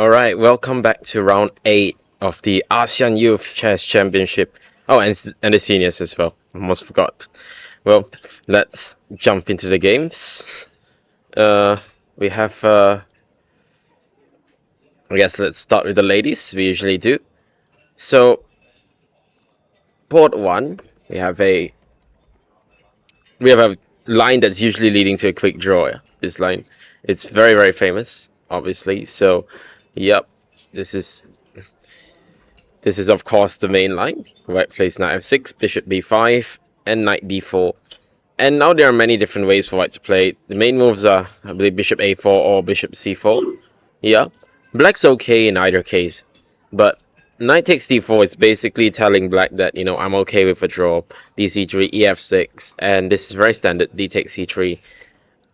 Alright, welcome back to round 8 of the ASEAN Youth Championship. Oh, and the seniors as well. Almost forgot. Well, let's jump into the games. Uh, we have, I guess let's start with the ladies, we usually do. So, port 1, we have a line that's usually leading to a quick draw. This line, it's very, very famous, obviously. So, yep, this is of course the main line. White plays knight f6, bishop b5, and knight d4. And now there are many different ways for white to play. The main moves are, I believe, bishop a4 or bishop c4. Yeah, black's okay in either case, but knight takes d4 is basically telling black that, I'm okay with a draw. dc3, ef6, and this is very standard, d takes c3.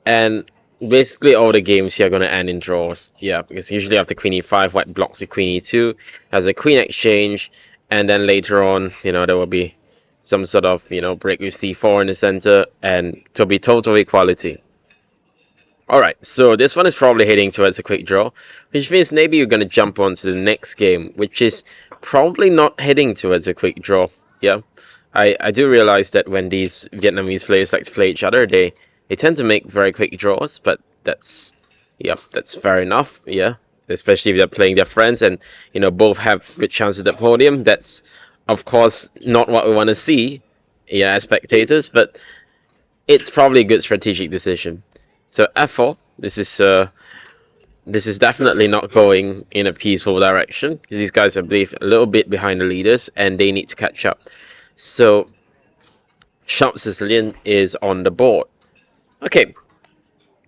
And basically all the games here are going to end in draws. Yeah, because usually after queen e5, white blocks with queen e2, has a queen exchange, and then later on, there will be some sort of, break with c4 in the center, and to be total equality. Alright, so this one is probably heading towards a quick draw, which means maybe you're going to jump on to the next game, which is probably not heading towards a quick draw. Yeah, I do realize that when these Vietnamese players like to play each other, they tend to make very quick draws, but that's fair enough. Yeah, especially if they're playing their friends and both have good chance at the podium. That's of course not what we want to see, yeah, as spectators, but it's probably a good strategic decision. So f4, this is definitely not going in a peaceful direction, because these guys are, I believe, a little bit behind the leaders and they need to catch up. So sharp Sicilian is on the board. Okay,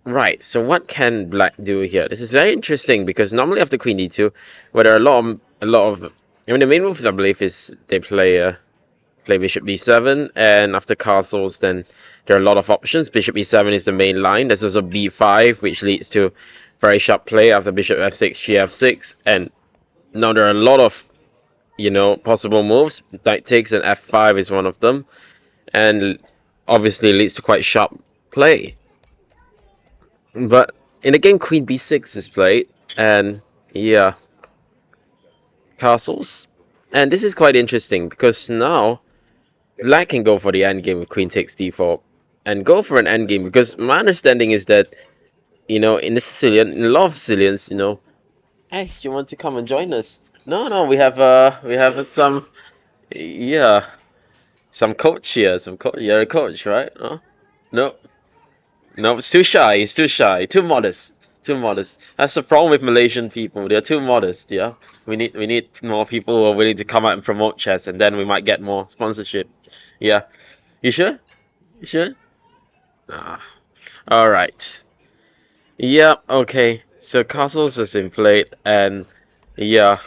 right, so what can black do here? This is very interesting because normally after queen d2, where there are a lot of I mean, the main move I believe is they play bishop b7, and after castles then there are a lot of options. Bishop e7 is the main line. There's also b5, which leads to very sharp play after bishop f6, gf6, and now there are a lot of possible moves. Knight takes and f5 is one of them, and obviously leads to quite sharp play. But in the game, queen b6 is played, and yeah, castles. And this is quite interesting because now black can go for the endgame with queen takes d4 and go for an endgame, because my understanding is that in a lot of Sicilians, hey, you want to come and join us? No, we have some, yeah, some coach here, you're a coach, right? No, it's too shy. It's too shy. Too modest. Too modest. That's the problem with Malaysian people. They're too modest. Yeah, we need more people who are willing to come out and promote chess, and then we might get more sponsorship. Yeah, you sure? You sure? Ah, all right. Yeah. Okay. So castles is in play, and yeah,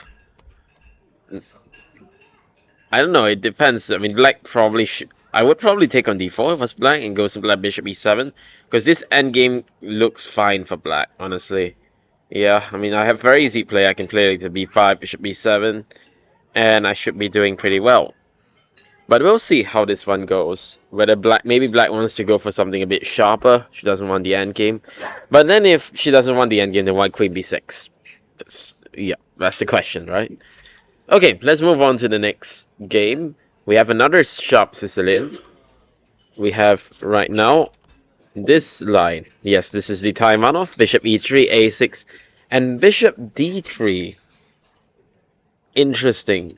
I don't know. It depends. I mean, black probably I would probably take on d4 if I was black and go some black bishop e7, because this endgame looks fine for black, honestly. Yeah, I mean, I have very easy play. I can play like the b5, bishop b7, and I should be doing pretty well. But we'll see how this one goes. Whether maybe black wants to go for something a bit sharper. She doesn't want the endgame. But then if she doesn't want the endgame, then why queen b6? Yeah, that's the question, right? Okay, let's move on to the next game. We have another sharp Sicilian. We have right now this line. Yes, this is the Taimanov. Bishop e3, a6, and bishop d3. Interesting.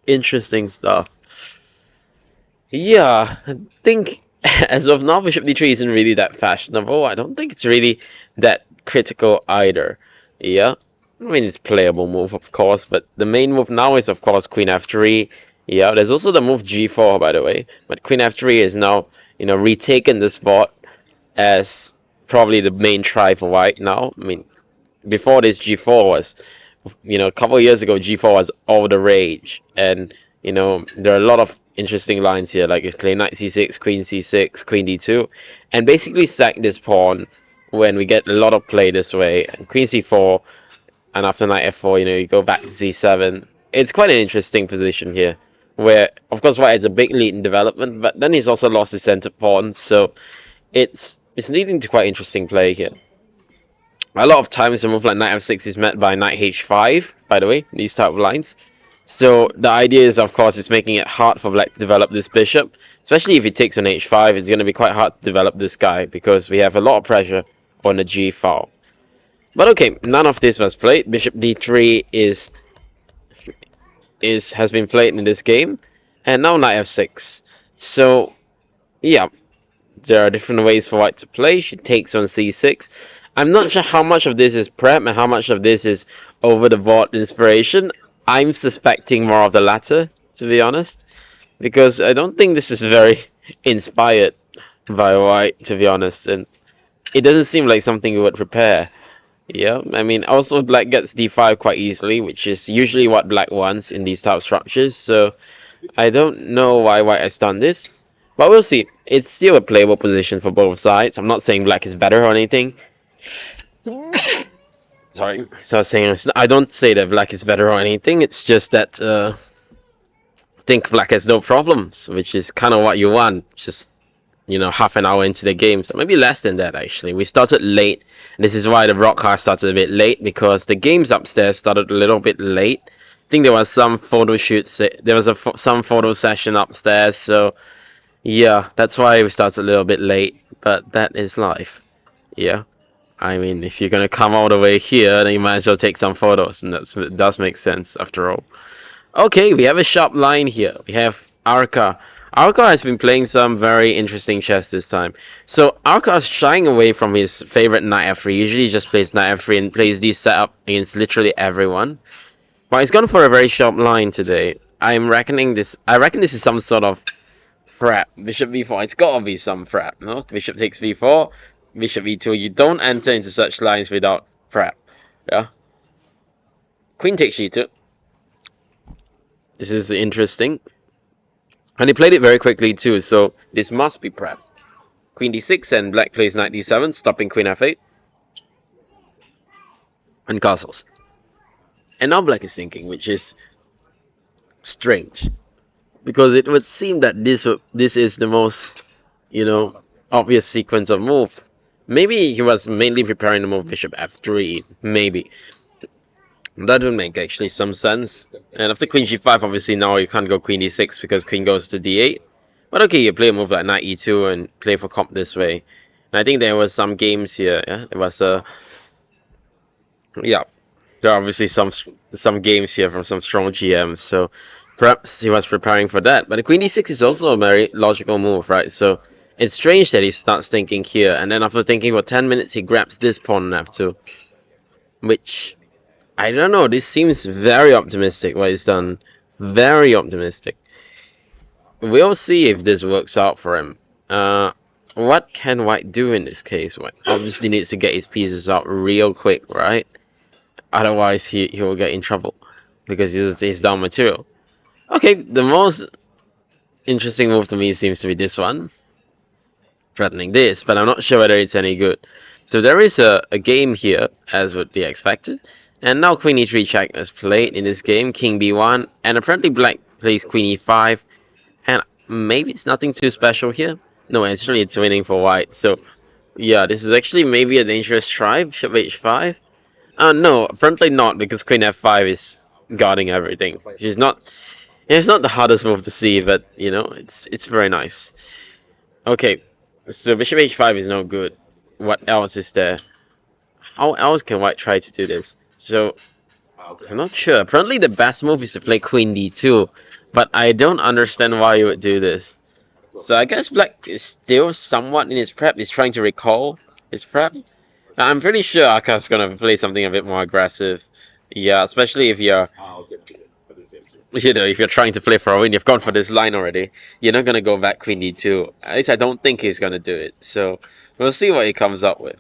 Interesting stuff. Yeah, I think as of now, bishop d3 isn't really that fashionable. I don't think it's really that critical either. Yeah, I mean, it's playable move, of course, but the main move now is, of course, queen f3. Yeah, there's also the move g4, by the way. But queen f3 is now, retaken the spot as probably the main try for white now. I mean, before this, g4 was, a couple of years ago, g4 was all the rage. And, there are a lot of interesting lines here, like if play knight c6, queen c6, queen d2, and basically sack this pawn when we get a lot of play this way. And queen c4, and after knight f4, you go back to c7. It's quite an interesting position here, where, of course, white has a big lead in development, but then he's also lost his center pawn, so it's leading to quite interesting play here. A lot of times a move like knight f6 is met by knight h5, by the way, these type of lines. So the idea is, of course, it's making it hard for black to develop this bishop. Especially if he takes on h5, it's going to be quite hard to develop this guy because we have a lot of pressure on the g file. But okay, none of this was played. Bishop d3 has been played in this game, and now knight f6. So yeah, there are different ways for white to play. She takes on c6. I'm not sure how much of this is prep and how much of this is over the board inspiration. I'm suspecting more of the latter, to be honest, because I don't think this is very inspired by white, to be honest, and it doesn't seem like something we would prepare. Yeah, I mean, also black gets d5 quite easily, which is usually what black wants in these type of structures, so I don't know why white has done this, but we'll see. It's still a playable position for both sides. I'm not saying black is better or anything. Sorry. So I was saying, I don't say that black is better or anything. It's just that I think black has no problems, which is kind of what you want. Just, half an hour into the game, so maybe less than that actually. We started late. This is why the broadcast started a bit late, because the games upstairs started a little bit late. I think there was some photo shoots. There was some photo session upstairs, so yeah, that's why we started a little bit late. But that is life. Yeah. I mean, if you're gonna come all the way here, then you might as well take some photos, and it does make sense after all. Okay, we have a sharp line here. We have Arca. Arca has been playing some very interesting chess this time. So Arca is shying away from his favorite knight f3. Usually he just plays knight f3 and plays this setup against literally everyone. But he's gone for a very sharp line today. I reckon this is some sort of prep. Bishop b4. It's gotta be some prep, no? Bishop takes b4. Bishop e2. You don't enter into such lines without prep. Yeah. Queen takes g2. This is interesting. And he played it very quickly too, so this must be prep. Queen d6 and black plays knight d7, stopping queen f8. And castles. And now black is thinking, which is strange. Because it would seem that this is the most, obvious sequence of moves. Maybe he was mainly preparing to move bishop f3, maybe. That would make actually some sense. And after queen g5, obviously now you can't go queen d6 because queen goes to d8. But okay, you play a move like knight e2 and play for comp this way. And I think there was some games here. Yeah, it was yeah, there are obviously some games here from some strong GMs. So perhaps he was preparing for that. But the queen d6 is also a very logical move, right? So it's strange that he starts thinking here, and then after thinking for 10 minutes, he grabs this pawn on f2, which, I don't know, this seems very optimistic what he's done. Very optimistic. We'll see if this works out for him. What can white do in this case? White obviously needs to get his pieces out real quick, right? Otherwise, he will get in trouble because he's down material. Okay, the most interesting move to me seems to be this one. Threatening this, but I'm not sure whether it's any good. So there is a game here, as would be expected. And now queen e3 check is played in this game, king b1, and apparently black plays queen e5. And maybe it's nothing too special here. No, actually it's winning for white. So yeah, this is actually maybe a dangerous try, bishop h5. No, apparently not, because queen f5 is guarding everything. It's not the hardest move to see, but it's very nice. Okay, so bishop h5 is no good. What else is there? How else can white try to do this? So I'm not sure. Apparently the best move is to play queen d2, but I don't understand why you would do this. So I guess black is still somewhat in his prep. He's trying to recall his prep. Now, I'm pretty sure Aka's gonna play something a bit more aggressive. Yeah, especially if you're if you're trying to play for a win, you've gone for this line already. You're not gonna go back queen d2. At least I don't think he's gonna do it. So we'll see what he comes up with.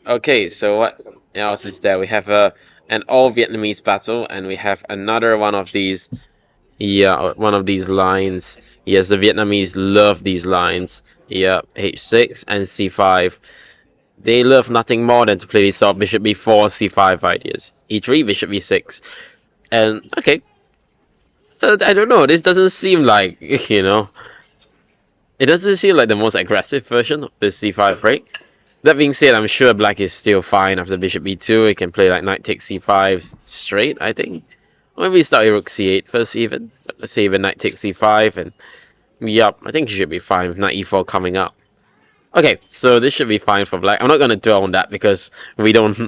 Okay, so what else is there? We have an all Vietnamese battle, and we have another one of these. Yeah, one of these lines. Yes, the Vietnamese love these lines. Yeah, h6 and c5. They love nothing more than to play these sort of bishop b4, c5 ideas. e3, bishop e6. And, okay. I don't know, this doesn't seem like, it doesn't seem like the most aggressive version of this c5 break. That being said, I'm sure black is still fine after bishop b2. It can play like knight takes c5 straight, I think. Or maybe start with rook c8 first even. But let's say even knight takes c5 and yup, I think it should be fine with knight e4 coming up. Okay, so this should be fine for black. I'm not going to dwell on that because we don't...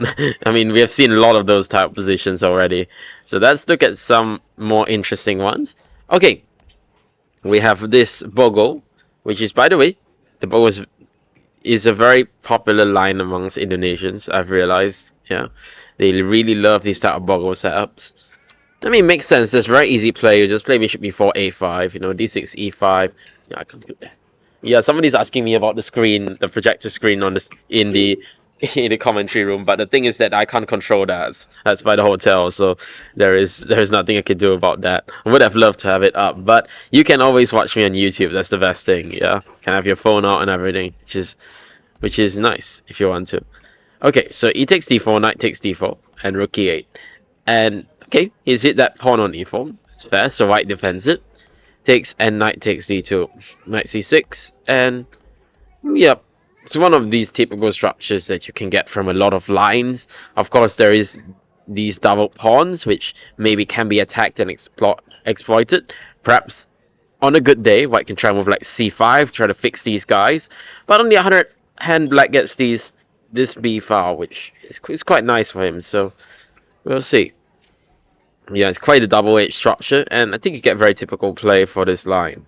I mean, we have seen a lot of those type of positions already. So let's look at some more interesting ones. Okay, we have this bogo, which is, by the way, the bogo is a very popular line amongst Indonesians, I've realized. Yeah, they really love these type of bogo setups. I mean, it makes sense. There's very easy play. You just play bishop b4, a5, you know, d6, e5. Yeah, I can do that. Yeah, somebody's asking me about the screen, the projector screen on this in the in the commentary room, but the thing is that I can't control that. That's by the hotel, so there is nothing I can do about that. I would have loved to have it up, but you can always watch me on YouTube. That's the best thing. Yeah, can have your phone out and everything, which is nice if you want to. Okay, so e takes d4, knight takes d4, and rook e8, and okay, he's hit that pawn on e4. It's fair, so white defends it. Takes and knight takes d2, knight c6, and yep, it's one of these typical structures that you can get from a lot of lines. Of course, there is these double pawns which maybe can be attacked and exploited. Perhaps on a good day, white can try and move like c5, try to fix these guys. But on the other hand, black gets this b file, which is quite nice for him. So we'll see. Yeah, it's quite a double-edged structure, and I think you get very typical play for this line.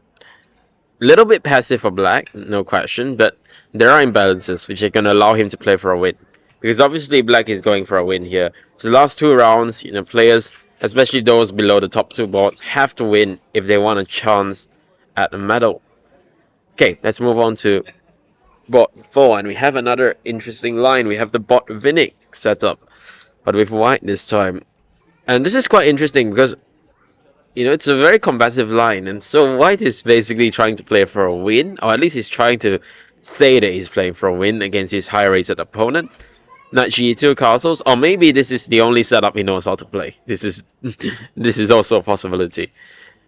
Little bit passive for black, no question, but there are imbalances which are going to allow him to play for a win. Because obviously black is going for a win here. So the last two rounds, you know, players, especially those below the top two boards, have to win if they want a chance at the medal. Okay, let's move on to bot 4, and we have another interesting line. We have the bot Vinnick setup, but with white this time. And this is quite interesting because, you know, it's a very combative line, and so white is basically trying to play for a win, or at least he's trying to say that he's playing for a win against his high-rated opponent. Knight g2 castles, or maybe this is the only setup he knows how to play. This is also a possibility.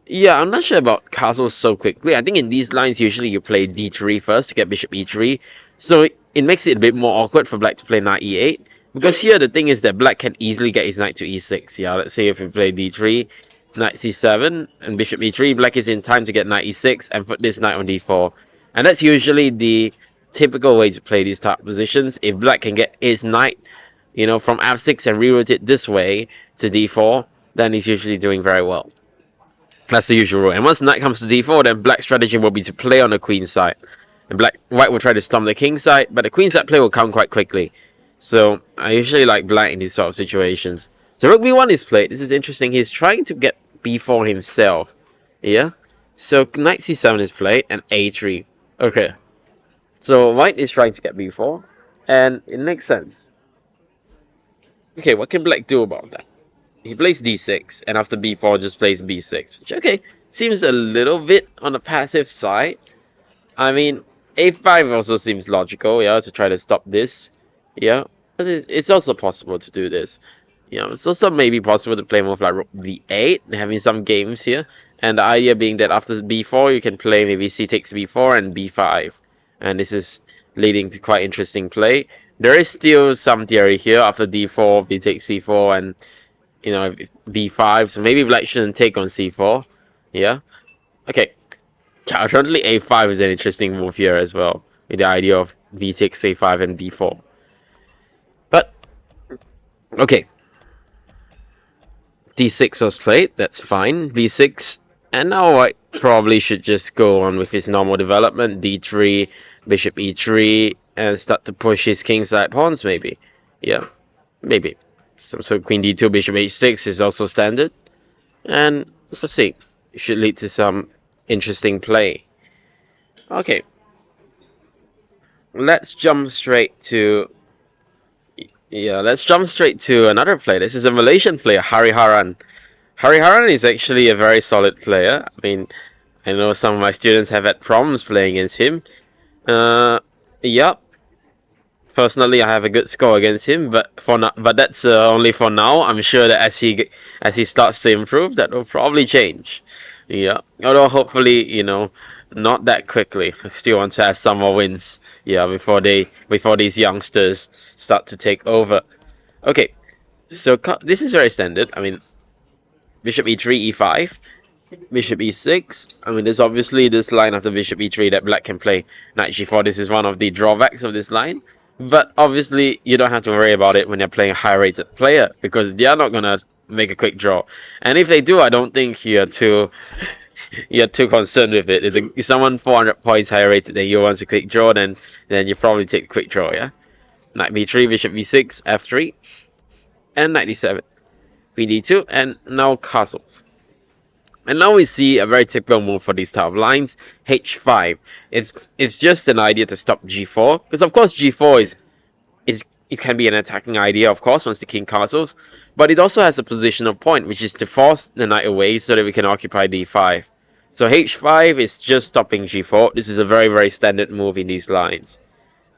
Yeah, I'm not sure about castles so quickly. I think in these lines usually you play d3 first to get bishop e3, so it makes it a bit more awkward for black to play knight e8. Because here the thing is that black can easily get his knight to e6. Yeah, let's say if we play d3, knight c7, and bishop e3, black is in time to get knight e6 and put this knight on d4. And that's usually the typical way to play these type of positions. If black can get his knight, you know, from f6 and reroute it this way to d4, then he's usually doing very well. That's the usual rule. And once knight comes to d4, then black's strategy will be to play on the queen side. And white will try to storm the king side, but the queen side play will come quite quickly. So I usually like black in these sort of situations. So rook b1 is played. This is interesting. He's trying to get b4 himself. Yeah. So knight c7 is played and a3. Okay. So white is trying to get b4, and it makes sense. Okay, what can black do about that? He plays d6, and after b4 just plays b6, which, okay, seems a little bit on the passive side. I mean, a5 also seems logical, yeah, to try to stop this. Yeah, but it's also possible to do this. You know, it's also maybe possible to play more like rook b8, having some games here. And the idea being that after b4, you can play maybe c takes b4 and b5. And this is leading to quite interesting play. There is still some theory here after d4, b takes c4, and, you know, b5. So maybe black shouldn't take on c4. Yeah. Okay. Currently a5 is an interesting move here as well, with the idea of b takes a5 and d4. But, okay. d6 was played, that's fine. b6, and now white probably should just go on with his normal development. d3, bishop e3, and start to push his kingside pawns maybe. Yeah, maybe. So queen d2, bishop h6 is also standard. And let's see. It should lead to some interesting play. Okay. Let's jump straight to... Yeah, let's jump straight to another player. This is a Malaysian player, Hariharan. Hariharan is actually a very solid player. I mean, I know some of my students have had problems playing against him. Yep. Personally, I have a good score against him, but that's only for now. I'm sure that as he starts to improve, that will probably change. Yeah. Although hopefully, you know, not that quickly. I still want to have some more wins Yeah, before these youngsters start to take over. Okay, so this is very standard. I mean, bishop e3, e5, bishop e6. I mean, there's obviously this line after bishop e3 that black can play knight g4. This is one of the drawbacks of this line. But obviously, you don't have to worry about it when you're playing a high-rated player because they are not gonna make a quick draw. And if they do, I don't think you're too concerned with it. If someone 400 points higher rated than you wants a quick draw, then you probably take a quick draw. Yeah, knight b3, bishop b6, f3, and knight d7, queen d2, and now castles. And now we see a very typical move for these type of lines, h5. It's just an idea to stop g4, because of course g4 is it can be an attacking idea, of course, once the king castles, but it also has a positional point, which is to force the knight away so that we can occupy d5. So h5 is just stopping g4. This is a very, very standard move in these lines.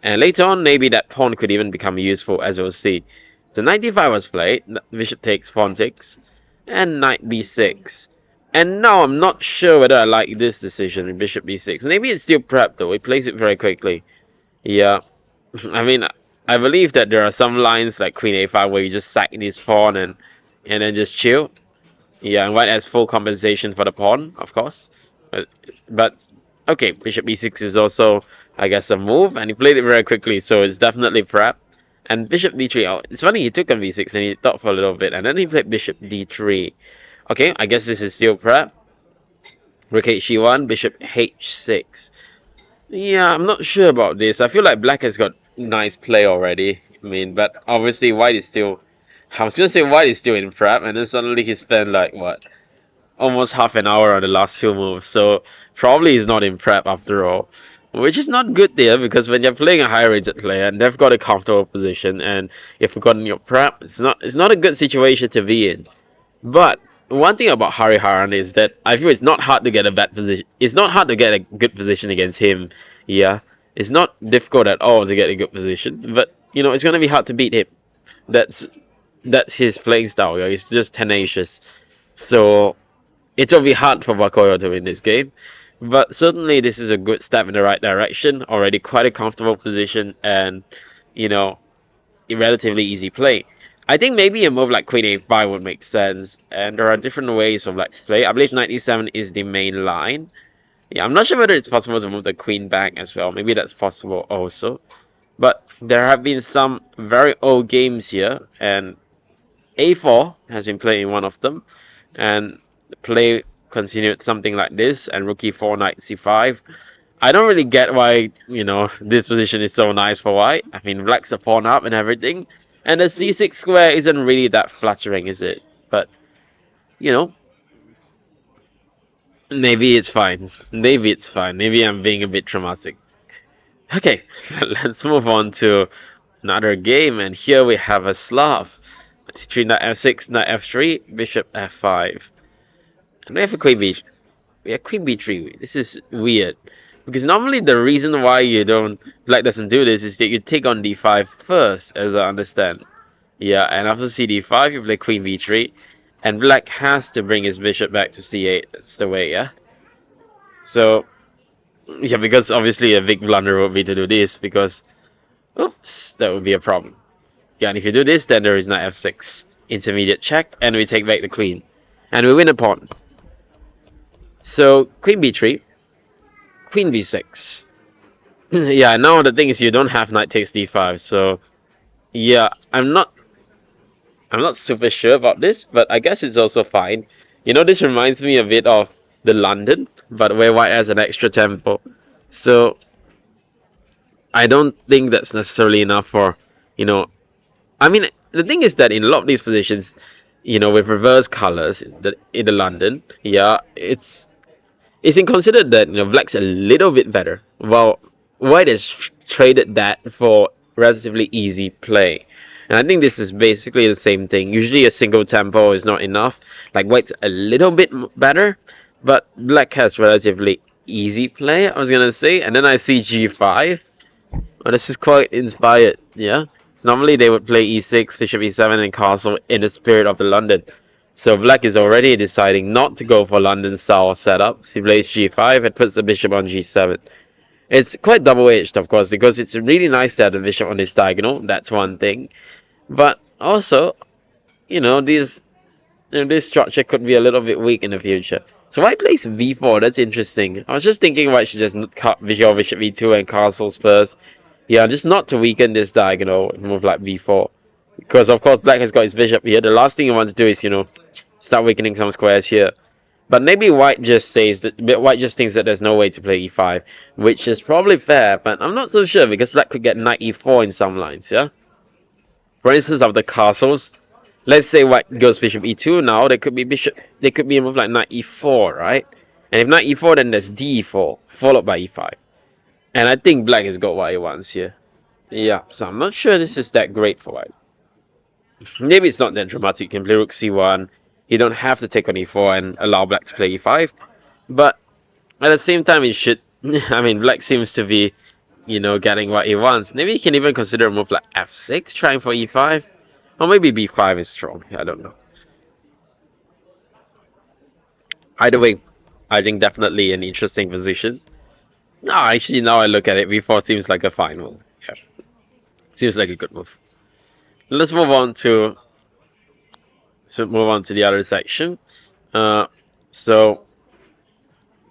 And later on, maybe that pawn could even become useful, as we'll see. So knight d5 was played, bishop takes, pawn takes, and knight b6. And now I'm not sure whether I like this decision, bishop b6. Maybe it's still prep though, he plays it very quickly. Yeah, I mean, I believe that there are some lines like queen a5 where you just sack this pawn and then just chill. Yeah, and white has full compensation for the pawn, of course. But okay, bishop b6 is also, I guess, a move, and he played it very quickly, so it's definitely prep. And bishop d3, oh, it's funny, he took on b6 and he thought for a little bit, and then he played bishop d3. Okay, I guess this is still prep. Rook h1, bishop h6. Yeah, I'm not sure about this. I feel like black has got nice play already. I mean, but obviously white is still... I was gonna say white is still in prep, and then suddenly he spent like, what? Almost half an hour on the last two moves. So probably he's not in prep after all. Which is not good there, because when you're playing a high-rated player and they've got a comfortable position, and you've forgotten your prep, it's not a good situation to be in. But one thing about Hariharan is that I feel it's not hard to get a bad position. It's not hard to get a good position against him. Yeah, it's not difficult at all to get a good position. But you know, it's gonna be hard to beat him. That's his playing style. Yeah? He's just tenacious. So it'll be hard for Bakoyo to win this game. But certainly this is a good step in the right direction. Already quite a comfortable position, and you know, a relatively easy play. I think maybe a move like queen a5 would make sense, and there are different ways of black to play. I believe knight e7 is the main line. Yeah, I'm not sure whether it's possible to move the queen back as well. Maybe that's possible also. But there have been some very old games here, and a4 has been played in one of them, and the play continued something like this, and rook e4, knight c5. I don't really get why, you know, this position is so nice for white. I mean, black's a pawn up and everything. And the c6 square isn't really that flattering, is it? But, you know, maybe it's fine. Maybe it's fine. Maybe I'm being a bit dramatic. Okay, let's move on to another game. And here we have a Slav. c3, knight f6, knight f3, bishop f5. And we have a queen b3. We have queen b3. This is weird. Because normally the reason why black doesn't do this is that you take on d5 first, as I understand. Yeah, and after cd5 you play queen b3, and black has to bring his bishop back to c8. That's the way, yeah? So, yeah, because obviously a big blunder would be to do this, because, oops, that would be a problem. Yeah, and if you do this, then there is knight f6. Intermediate check, and we take back the queen. And we win a pawn. So, queen b3. Queen b6. Yeah, now the thing is you don't have knight takes d5, so yeah, I'm not super sure about this, but I guess it's also fine. You know, this reminds me a bit of the London, but where white has an extra tempo. So I don't think that's necessarily enough for, you know, I mean, the thing is that in a lot of these positions, you know, with reverse colors in the London, yeah, it's considered that, you know, black's a little bit better, while white has traded that for relatively easy play. And I think this is basically the same thing. Usually a single tempo is not enough. Like white's a little bit better, but black has relatively easy play, I was gonna say. And then I see g5. Oh, this is quite inspired, yeah? So normally they would play e6, bishop e7, and castle in the spirit of the London. So black is already deciding not to go for London style setups. He plays g5 and puts the bishop on g7. It's quite double-edged, of course, because it's really nice to have the bishop on this diagonal. That's one thing. But also, this this structure could be a little bit weak in the future. So white plays v4. That's interesting. I was just thinking white should just cut bishop v2 and castles first. Yeah, just not to weaken this diagonal and move like v4. Because of course black has got his bishop here. The last thing you want to do is start weakening some squares here. But maybe white just thinks that there's no way to play e5, which is probably fair. But I'm not so sure because black could get knight e4 in some lines. Yeah. For instance, of the castles, let's say white goes bishop e2 now. There could be a move like knight e4, right? And if knight e4, then there's d4 followed by e5. And I think black has got what he wants here. Yeah, so I'm not sure this is that great for white. Maybe it's not that dramatic. You can play rook c1. You don't have to take on e4 and allow black to play e5. But at the same time, it should. I mean, black seems to be, getting what he wants. Maybe you can even consider a move like f6, trying for e5. Or maybe b5 is strong. I don't know. Either way, I think definitely an interesting position. No, actually, now I look at it, b4 seems like a fine move. Yeah. Seems like a good move. Let's move on to the other section. So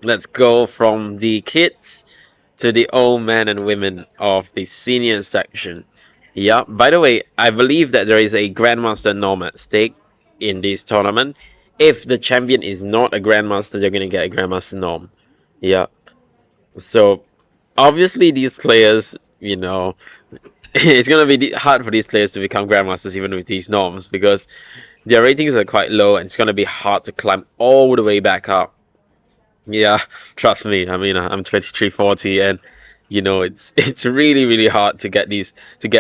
let's go from the kids to the old men and women of the senior section. Yeah, by the way, I believe that there is a Grandmaster norm at stake in this tournament. If the champion is not a Grandmaster, they're going to get a Grandmaster norm. Yeah. So, obviously these players, it's going to be hard for these players to become Grandmasters even with these norms because their ratings are quite low and it's going to be hard to climb all the way back up. Yeah, trust me. I mean, I'm 2340 and it's really hard to get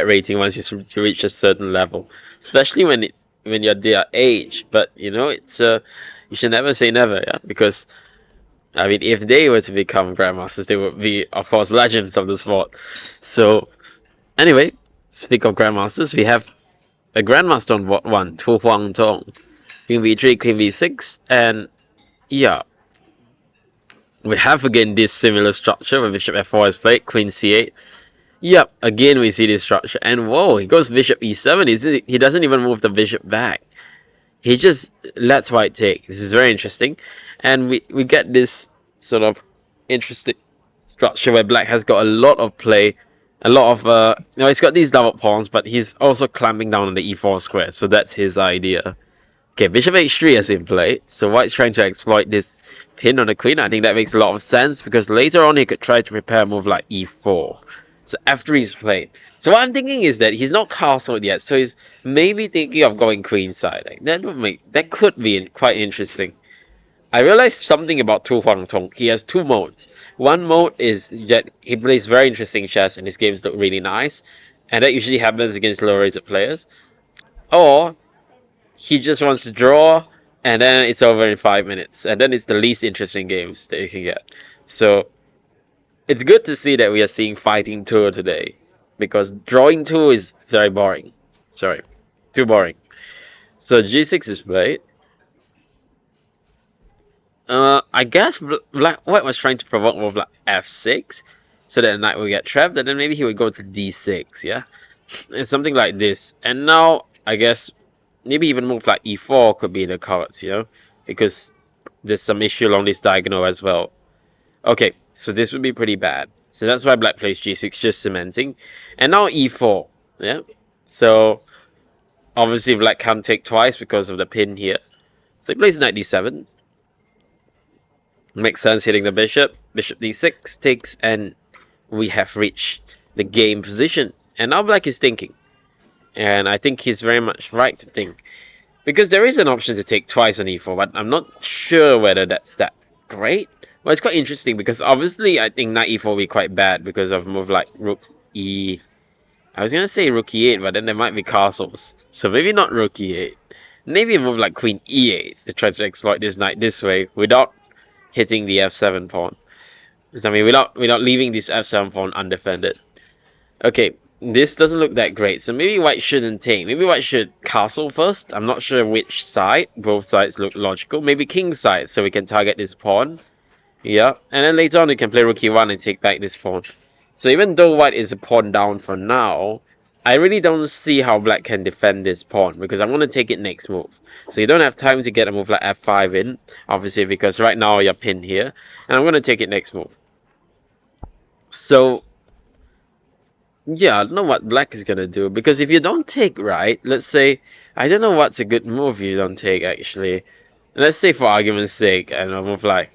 rating once you reach a certain level, especially when you're their age. But it's you should never say never, yeah, because I mean, if they were to become grandmasters, they would be, of course, legends of the sport. So anyway, speak of grandmasters, we have a grandmaster on board one, Tu Huang Tong, Queen v3, Queen v6, and yeah. We have again this similar structure where bishop f4 is played, queen c8. Yep, again we see this structure. And whoa, he goes bishop e7. He doesn't even move the bishop back. He just lets white take. This is very interesting. And we get this sort of interesting structure where black has got a lot of play. A lot of, he's got these double pawns, but he's also clamping down on the e4 square. So that's his idea. Okay, bishop h3 has been played. So white's trying to exploit this pin on the queen. I think that makes a lot of sense because later on he could try to prepare a move like e4. So f3 is played. So what I'm thinking is that he's not castled yet, so he's maybe thinking of going queenside. Like, that could be quite interesting. I realized something about Tu Huang Tong. He has two modes. One mode is that he plays very interesting chess and his games look really nice, and that usually happens against low rated players. Or he just wants to draw and then it's over in 5 minutes, and then it's the least interesting games that you can get. So it's good to see that we are seeing fighting tour today, because drawing 2 is very boring. Sorry, too boring. So g6 is played. I guess white was trying to provoke move like f6, so that the knight will get trapped, and then maybe he would go to d6, yeah? And something like this. And now, I guess, maybe even move like e4 could be in the cards, because there's some issue along this diagonal as well. Okay, so this would be pretty bad. So that's why black plays g6, just cementing. And now e4, yeah? So, obviously black can't take twice because of the pin here. So he plays knight d7. Makes sense hitting the bishop. Bishop d6 takes, and we have reached the game position. And now black is thinking. And I think he's very much right to think. Because there is an option to take twice on e4, but I'm not sure whether that's that great. Well, it's quite interesting because obviously I think knight e4 will be quite bad because of a move like rook e... I was going to say rook e8, but then there might be castles. So maybe not rook e8. Maybe a move like queen e8 to try to exploit this knight this way without hitting the f7 pawn. I mean, without leaving this f7 pawn undefended. Okay, this doesn't look that great, so maybe white shouldn't take. Maybe white should castle first. I'm not sure which side. Both sides look logical. Maybe king side, so we can target this pawn. Yeah, and then later on you can play rook e1 and take back this pawn. So even though white is a pawn down for now, I really don't see how black can defend this pawn because I'm going to take it next move. So you don't have time to get a move like f5 in, obviously, because right now you're pinned here. And I'm going to take it next move. So, yeah, I don't know what black is going to do. Because if you don't take right, let's say, I don't know what's a good move you don't take, actually. Let's say for argument's sake, I don't know, move like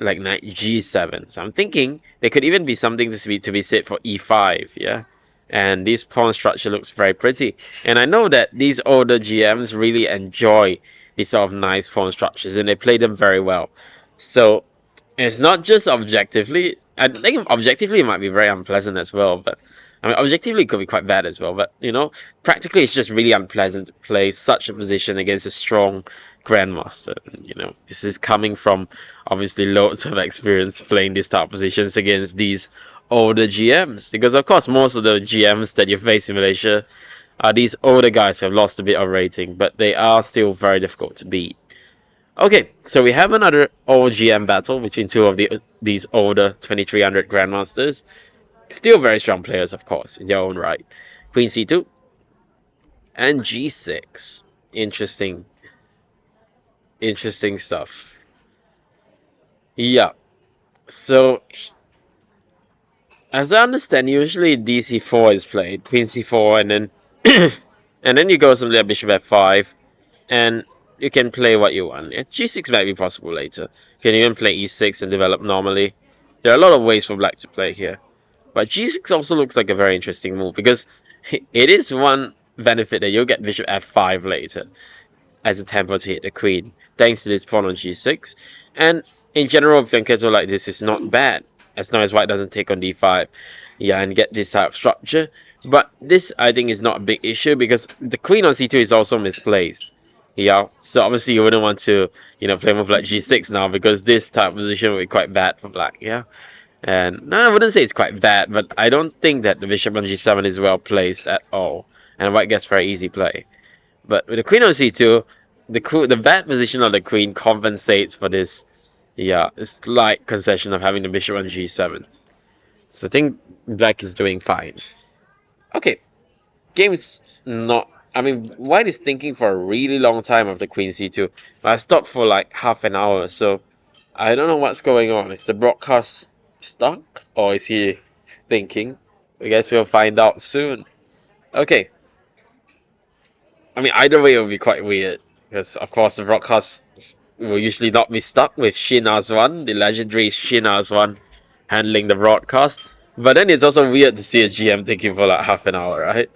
knight g7. So I'm thinking there could even be something to be said for e5, yeah? And this pawn structure looks very pretty. And I know that these older GMs really enjoy these sort of nice pawn structures and they play them very well. So it's not just objectively. I think objectively it might be very unpleasant as well, but I mean objectively it could be quite bad as well. But practically it's just really unpleasant to play such a position against a strong grandmaster. This is coming from obviously loads of experience playing these type of positions against these older GMs. Because of course most of the GMs that you face in Malaysia are these older guys who have lost a bit of rating, but they are still very difficult to beat. Okay, so we have another OGM battle between two of these older 2300 grandmasters. Still very strong players, of course, in their own right. Queen c2 and g6. Interesting, interesting stuff. Yeah. So, as I understand, usually dc4 is played, queen c4, and then and then you go something like bishop f5, and you can play what you want. G6 might be possible later. You can even play e6 and develop normally. There are a lot of ways for black to play here. But g6 also looks like a very interesting move because it is one benefit that you'll get bishop f5 later as a tempo to hit the queen, thanks to this pawn on g6. And in general, fianchetto like this is not bad, as long as white doesn't take on d5. Yeah, and get this type of structure. But this, I think, is not a big issue because the queen on c2 is also misplaced. Yeah, so obviously you wouldn't want to, play a move like g6 now because this type of position would be quite bad for black, yeah? And no, I wouldn't say it's quite bad, but I don't think that the bishop on g7 is well placed at all. And white gets very easy play. But with the queen on c2, the bad position of the queen compensates for this, yeah, slight concession of having the bishop on g7. So I think black is doing fine. Okay, game is not. I mean, white is thinking for a really long time of the queen c2. I stopped for like half an hour, so I don't know what's going on. Is the broadcast stuck, or is he thinking? I guess we'll find out soon. Okay. I mean, either way, it will be quite weird. Because, of course, the broadcast will usually not be stuck with Shin Aswan, the legendary Shin Aswan, handling the broadcast. But then it's also weird to see a GM thinking for like half an hour, right?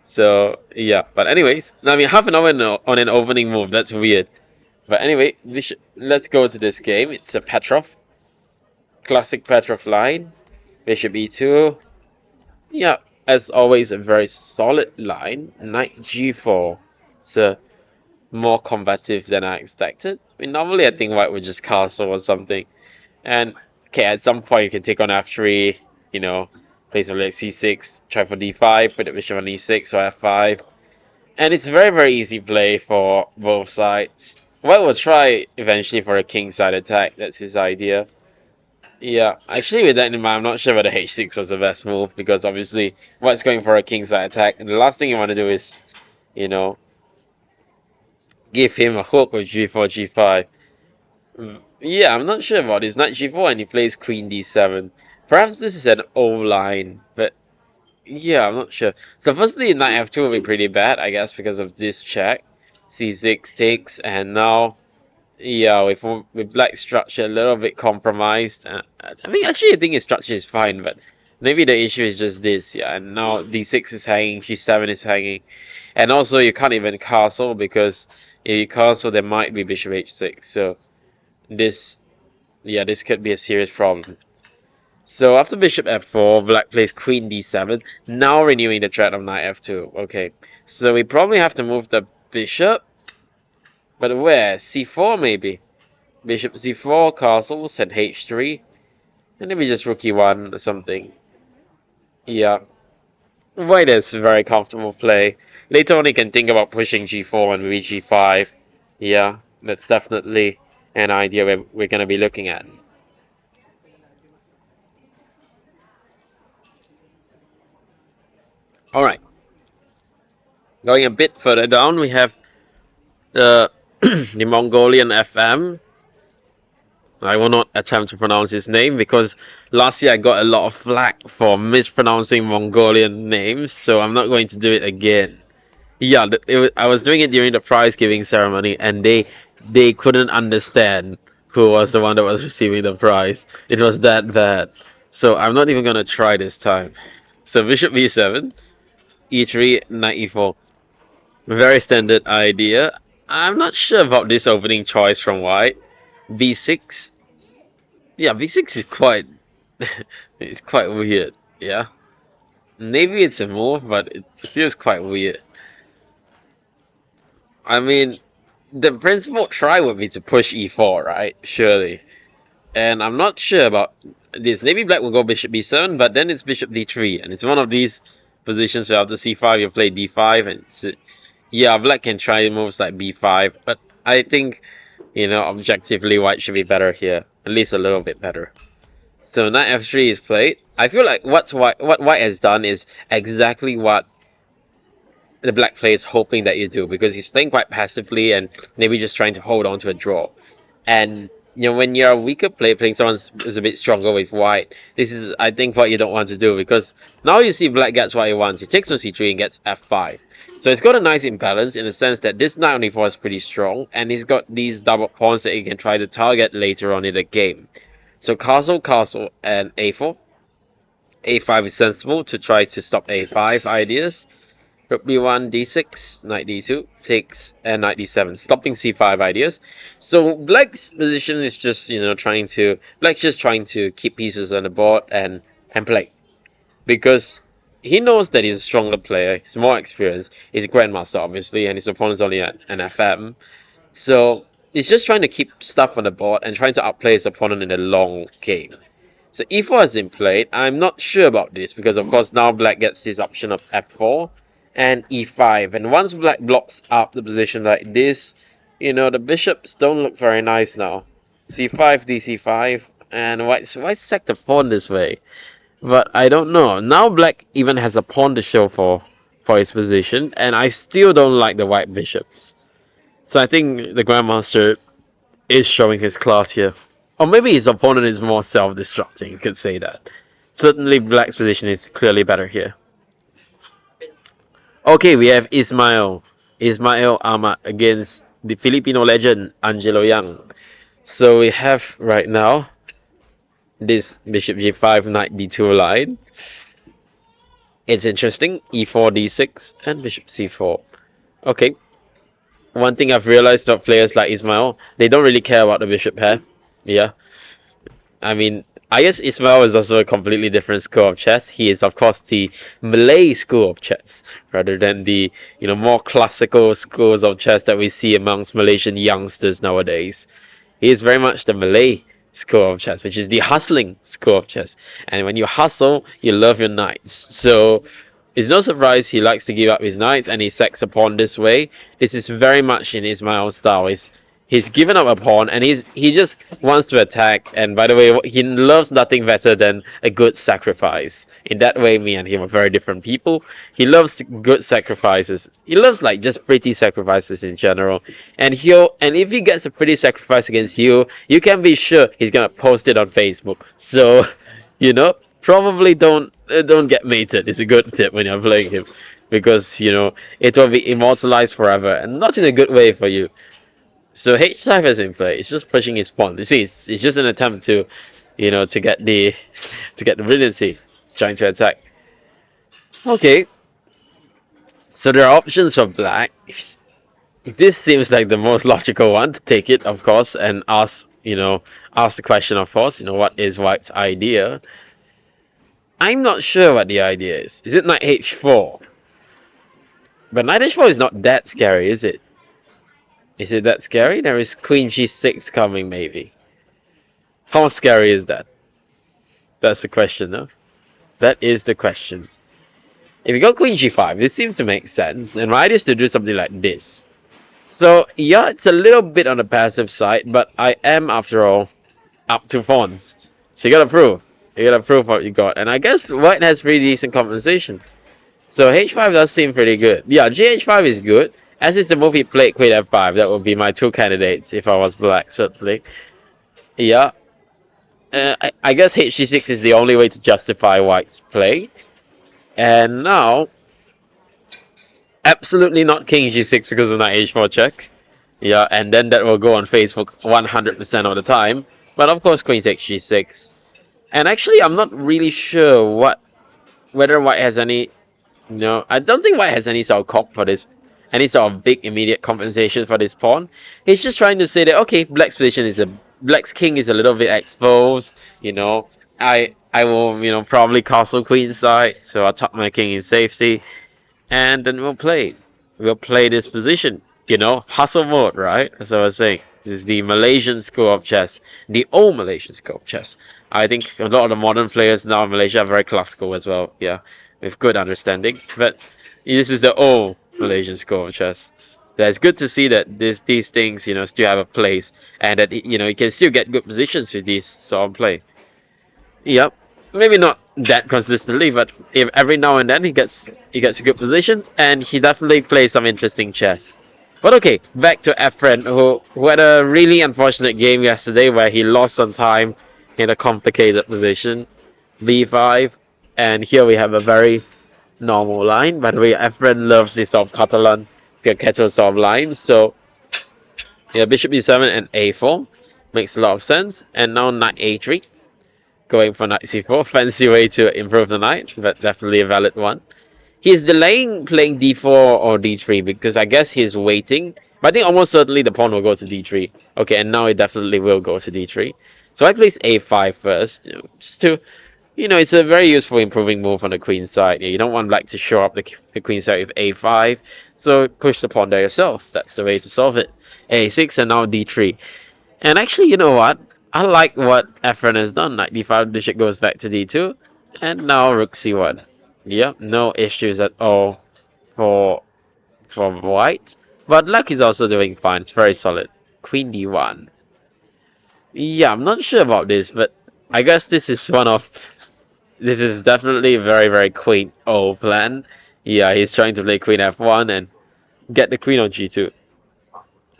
So, yeah. But anyways, I mean, half an hour on an opening move, that's weird. But anyway, let's go to this game. It's a Petrov. Classic Petrov line. Bishop e2. Yeah, as always, a very solid line. Knight g4. It's more combative than I expected. I mean, normally I think white would just castle or something. And, okay, at some point you can take on f3, play something like c6, try for d5, put the bishop on e6 or f5. And it's a very, very easy play for both sides. White will try eventually for a kingside attack. That's his idea. Yeah, actually with that in mind, I'm not sure whether h6 was the best move because obviously white's going for a kingside attack and the last thing you want to do is, you know, give him a hook with g4, g5. Yeah, I'm not sure about this. Knight g4 and he plays queen d7. Perhaps this is an old line, but yeah, I'm not sure. So firstly, knight f2 will be pretty bad, I guess, because of this check. c6 takes, and now yeah, with black structure a little bit compromised. I mean, actually, I think his structure is fine, but maybe the issue is just this. Yeah, and now d6 is hanging, g7 is hanging, and also you can't even castle because if you castle, there might be bishop h6. So this, yeah, this could be a serious problem. So after bishop f4, black plays queen d7, now renewing the threat of knight f2. Okay, so we probably have to move the bishop, but where? c4 maybe? Bishop c4, castles, and h3. And maybe just rook e1 or something. Yeah. White is very comfortable play. Later on, he can think about pushing g4 and maybe g5. Yeah, that's definitely an idea we're going to be looking at. All right, going a bit further down, we have the the Mongolian FM. I will not attempt to pronounce his name because last year I got a lot of flack for mispronouncing Mongolian names, so I'm not going to do it again. Yeah, I was doing it during the prize giving ceremony, and they couldn't understand who was the one that was receiving the prize. It was that bad. So I'm not even gonna try this time. So Bishop B7, E3, Knight E4. Very standard idea. I'm not sure about this opening choice from White. B6. Yeah, B6 is quite it's quite weird. Yeah. Maybe it's a move, but it feels quite weird. I mean, the principal try would be to push e4, right? Surely. And I'm not sure about this. Maybe black will go bishop b7, but then it's bishop d3. And it's one of these positions where after c5 you play d5. And yeah, black can try moves like b5. But I think, objectively white should be better here. At least a little bit better. So knight f3 is played. I feel like what white has done is exactly what the black player is hoping that you do, because he's playing quite passively and maybe just trying to hold on to a draw. And when you're a weaker player playing someone who's a bit stronger with white, this is, I think, what you don't want to do, because now you see black gets what he wants. He takes on c3 and gets f5. So it's got a nice imbalance in the sense that this knight on e4 is pretty strong, and he's got these double pawns that he can try to target later on in the game. So castle, castle, and a4. a5 is sensible to try to stop a5 ideas. Rook b1, d6, knight d2, takes, and knight d7, stopping c5 ideas. So black's position is just, black's just trying to keep pieces on the board and play. Because he knows that he's a stronger player, he's more experienced, he's a grandmaster obviously, and his opponent's only an FM. So he's just trying to keep stuff on the board and trying to outplay his opponent in the long game. So e4 has been played. I'm not sure about this because of course now black gets his option of f4 and e5, and once black blocks up the position like this, the bishops don't look very nice now. c5, dc5, and white sacked the pawn this way. But I don't know. Now black even has a pawn to show for his position, and I still don't like the white bishops. So I think the grandmaster is showing his class here. Or maybe his opponent is more self-destructing, you could say that. Certainly black's position is clearly better here. Okay, we have Ismail Ahmad against the Filipino legend Angelo Yang. So we have right now this bishop g5, knight d2 line. It's interesting, e4, d6, and bishop c4. Okay. One thing I've realized about players like Ismail, they don't really care about the bishop pair. Yeah. I mean, I guess Ismail is also a completely different school of chess. He is, of course, the Malay school of chess, rather than the more classical schools of chess that we see amongst Malaysian youngsters nowadays. He is very much the Malay school of chess, which is the hustling school of chess. And when you hustle, you love your knights. So it's no surprise he likes to give up his knights and he sacks a pawn this way. This is very much in Ismail's style. He's given up a pawn and he just wants to attack. And by the way, he loves nothing better than a good sacrifice. In that way, me and him are very different people. He loves good sacrifices. He loves just pretty sacrifices in general. And if he gets a pretty sacrifice against you, you can be sure he's gonna post it on Facebook. So, probably don't get mated. It's a good tip when you're playing him, because it will be immortalized forever and not in a good way for you. So h5 has been played. It's just pushing his pawn. You see, it's just an attempt to, to get the brilliancy. It's trying to attack. Okay. So there are options for black. This seems like the most logical one to take it, of course, and ask the question, of course, what is white's idea? I'm not sure what the idea is. Is it knight h4? But knight h4 is not that scary, is it? Is it that scary? There is queen g6 coming, maybe. How scary is that? That's the question, no? That is the question. If you go queen g5, this seems to make sense. And my idea is to do something like this. So, yeah, it's a little bit on the passive side, but I am, after all, up 2 pawns. So you gotta prove. You gotta prove what you got. And I guess white has pretty decent compensation. So h5 does seem pretty good. Yeah, gh5 is good. As is the move he played, queen f5. That would be my two candidates if I was black, certainly. Yeah. I guess hg6 is the only way to justify white's play. And now, absolutely not king g6 because of knight h4 check. Yeah, and then that will go on Facebook 100% of the time. But of course, queen takes g6. And actually, I'm not really sure whether white has any. No, I don't think white has any sort of comp for this, any sort of big immediate compensation for this pawn. He's just trying to say that okay, black's king is a little bit exposed. I will probably castle queenside, so I'll tuck my king in safety, and then we'll play this position. Hustle mode, right? As I was saying, this is the Malaysian school of chess, the old Malaysian school of chess. I think a lot of the modern players now in Malaysia are very classical as well. Yeah, with good understanding. But this is the old Malaysian school of chess. Yeah, it's good to see that these things still have a place, and that you can still get good positions with these sort of play. Yep. Maybe not that consistently, but if every now and then he gets a good position, and he definitely plays some interesting chess. But okay, back to Efren, who had a really unfortunate game yesterday where he lost on time in a complicated position, b5, and here we have a very normal line. By the way, Efren loves this sort of Catalan, Piaceto sort of line, so yeah, bishop e7 and a4 makes a lot of sense, and now knight a3. Going for knight c4, fancy way to improve the knight, but definitely a valid one. He's delaying playing d4 or d3 because I guess he's waiting. But I think almost certainly the pawn will go to d3. Okay, and now it definitely will go to d3. So I place a5 first, just to, it's a very useful improving move on the queen side. You don't want black to show up the queen side with a5, so push the pawn there yourself. That's the way to solve it. a6 and now d3. And actually, you know what? I like what Efren has done. Knight d5, bishop goes back to d2, and now rook c1. Yep, no issues at all for white. But black is also doing fine. It's very solid. Queen d1. Yeah, I'm not sure about this, but I guess this is definitely a very, very quaint old plan. Yeah, he's trying to play queen f1 and get the queen on g2.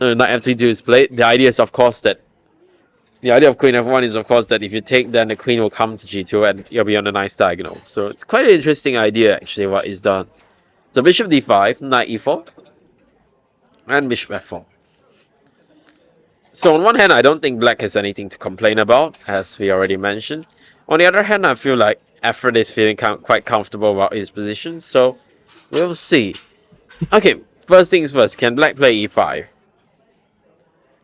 Knight f2 is played. The idea of queen f1 is, of course, that if you take, then the queen will come to g2 and you'll be on a nice diagonal. So it's quite an interesting idea, actually, what is done. So bishop d5, knight e4, and bishop f4. So on one hand, I don't think black has anything to complain about, as we already mentioned. On the other hand, I feel like Efren is feeling quite comfortable about his position, so we'll see. Okay, first things first, can black play e5?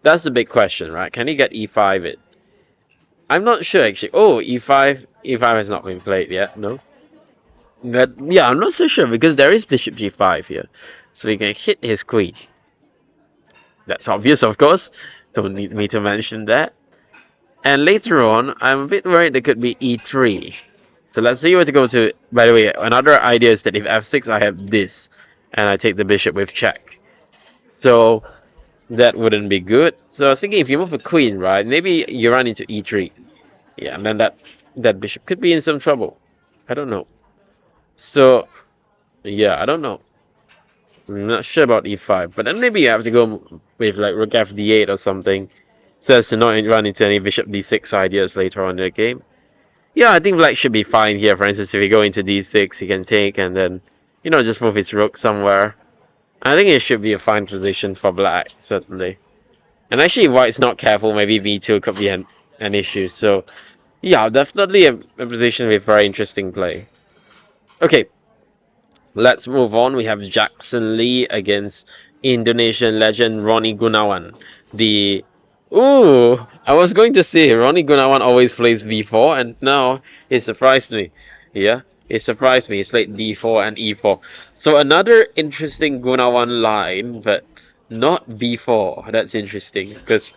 That's the big question, right? Can he get e5 it? I'm not sure actually. Oh, e5 has not been played yet, no? But yeah, I'm not so sure because there is bishop g5 here. So he can hit his queen. That's obvious, of course. Don't need me to mention that. And later on, I'm a bit worried there could be e3. So let's see where to go to. By the way, another idea is that if f6, I have this. And I take the bishop with check. So that wouldn't be good. So I was thinking if you move a queen, right, maybe you run into e3. Yeah, and then that bishop could be in some trouble. I don't know. So, yeah, I don't know. I'm not sure about e5. But then maybe you have to go with like rook fd8 or something. So as to not run into any bishop d6 ideas later on in the game. Yeah, I think black should be fine here. For instance, if you go into d6, he can take and then, just move his rook somewhere. I think it should be a fine position for black, certainly. And actually, if white's not careful, maybe b2 could be an issue. So, yeah, definitely a position with very interesting play. Okay, let's move on. We have Jackson Lee against Indonesian legend Ronnie Gunawan. I was going to say Ronnie Gunawan always plays b4, and now he surprised me. Yeah, he surprised me. He's played d4 and e4. So another interesting Gunawan line, but not b4. That's interesting because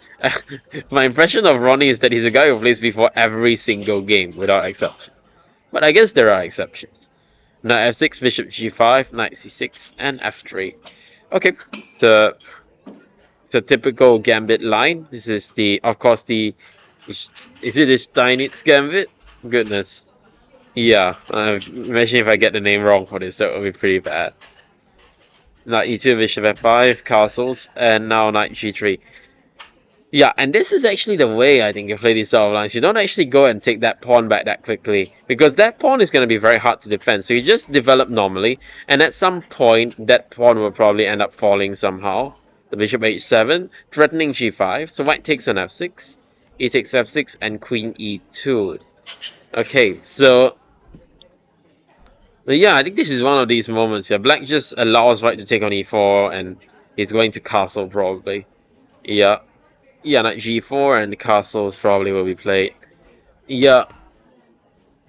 my impression of Ronnie is that he's a guy who plays b4 every single game without exception. But I guess there are exceptions. Knight f6, bishop g5, knight c6, and f3. Okay, the typical gambit line. This is of course is it the Steinitz gambit? Goodness. Yeah, imagine if I get the name wrong for this, that would be pretty bad. Knight e2, bishop f5, castles, and now knight g3. Yeah, and this is actually the way I think you play these sort of lines. You don't actually go and take that pawn back that quickly, because that pawn is going to be very hard to defend. So you just develop normally, and at some point, that pawn will probably end up falling somehow. The bishop h7, threatening g5. So white takes on f6, e takes f6, and queen e2. Okay, so yeah, I think this is one of these moments here. Black just allows white to take on e4, and he's going to castle probably. Yeah. Yeah, knight g4 and the castles probably will be played. Yeah,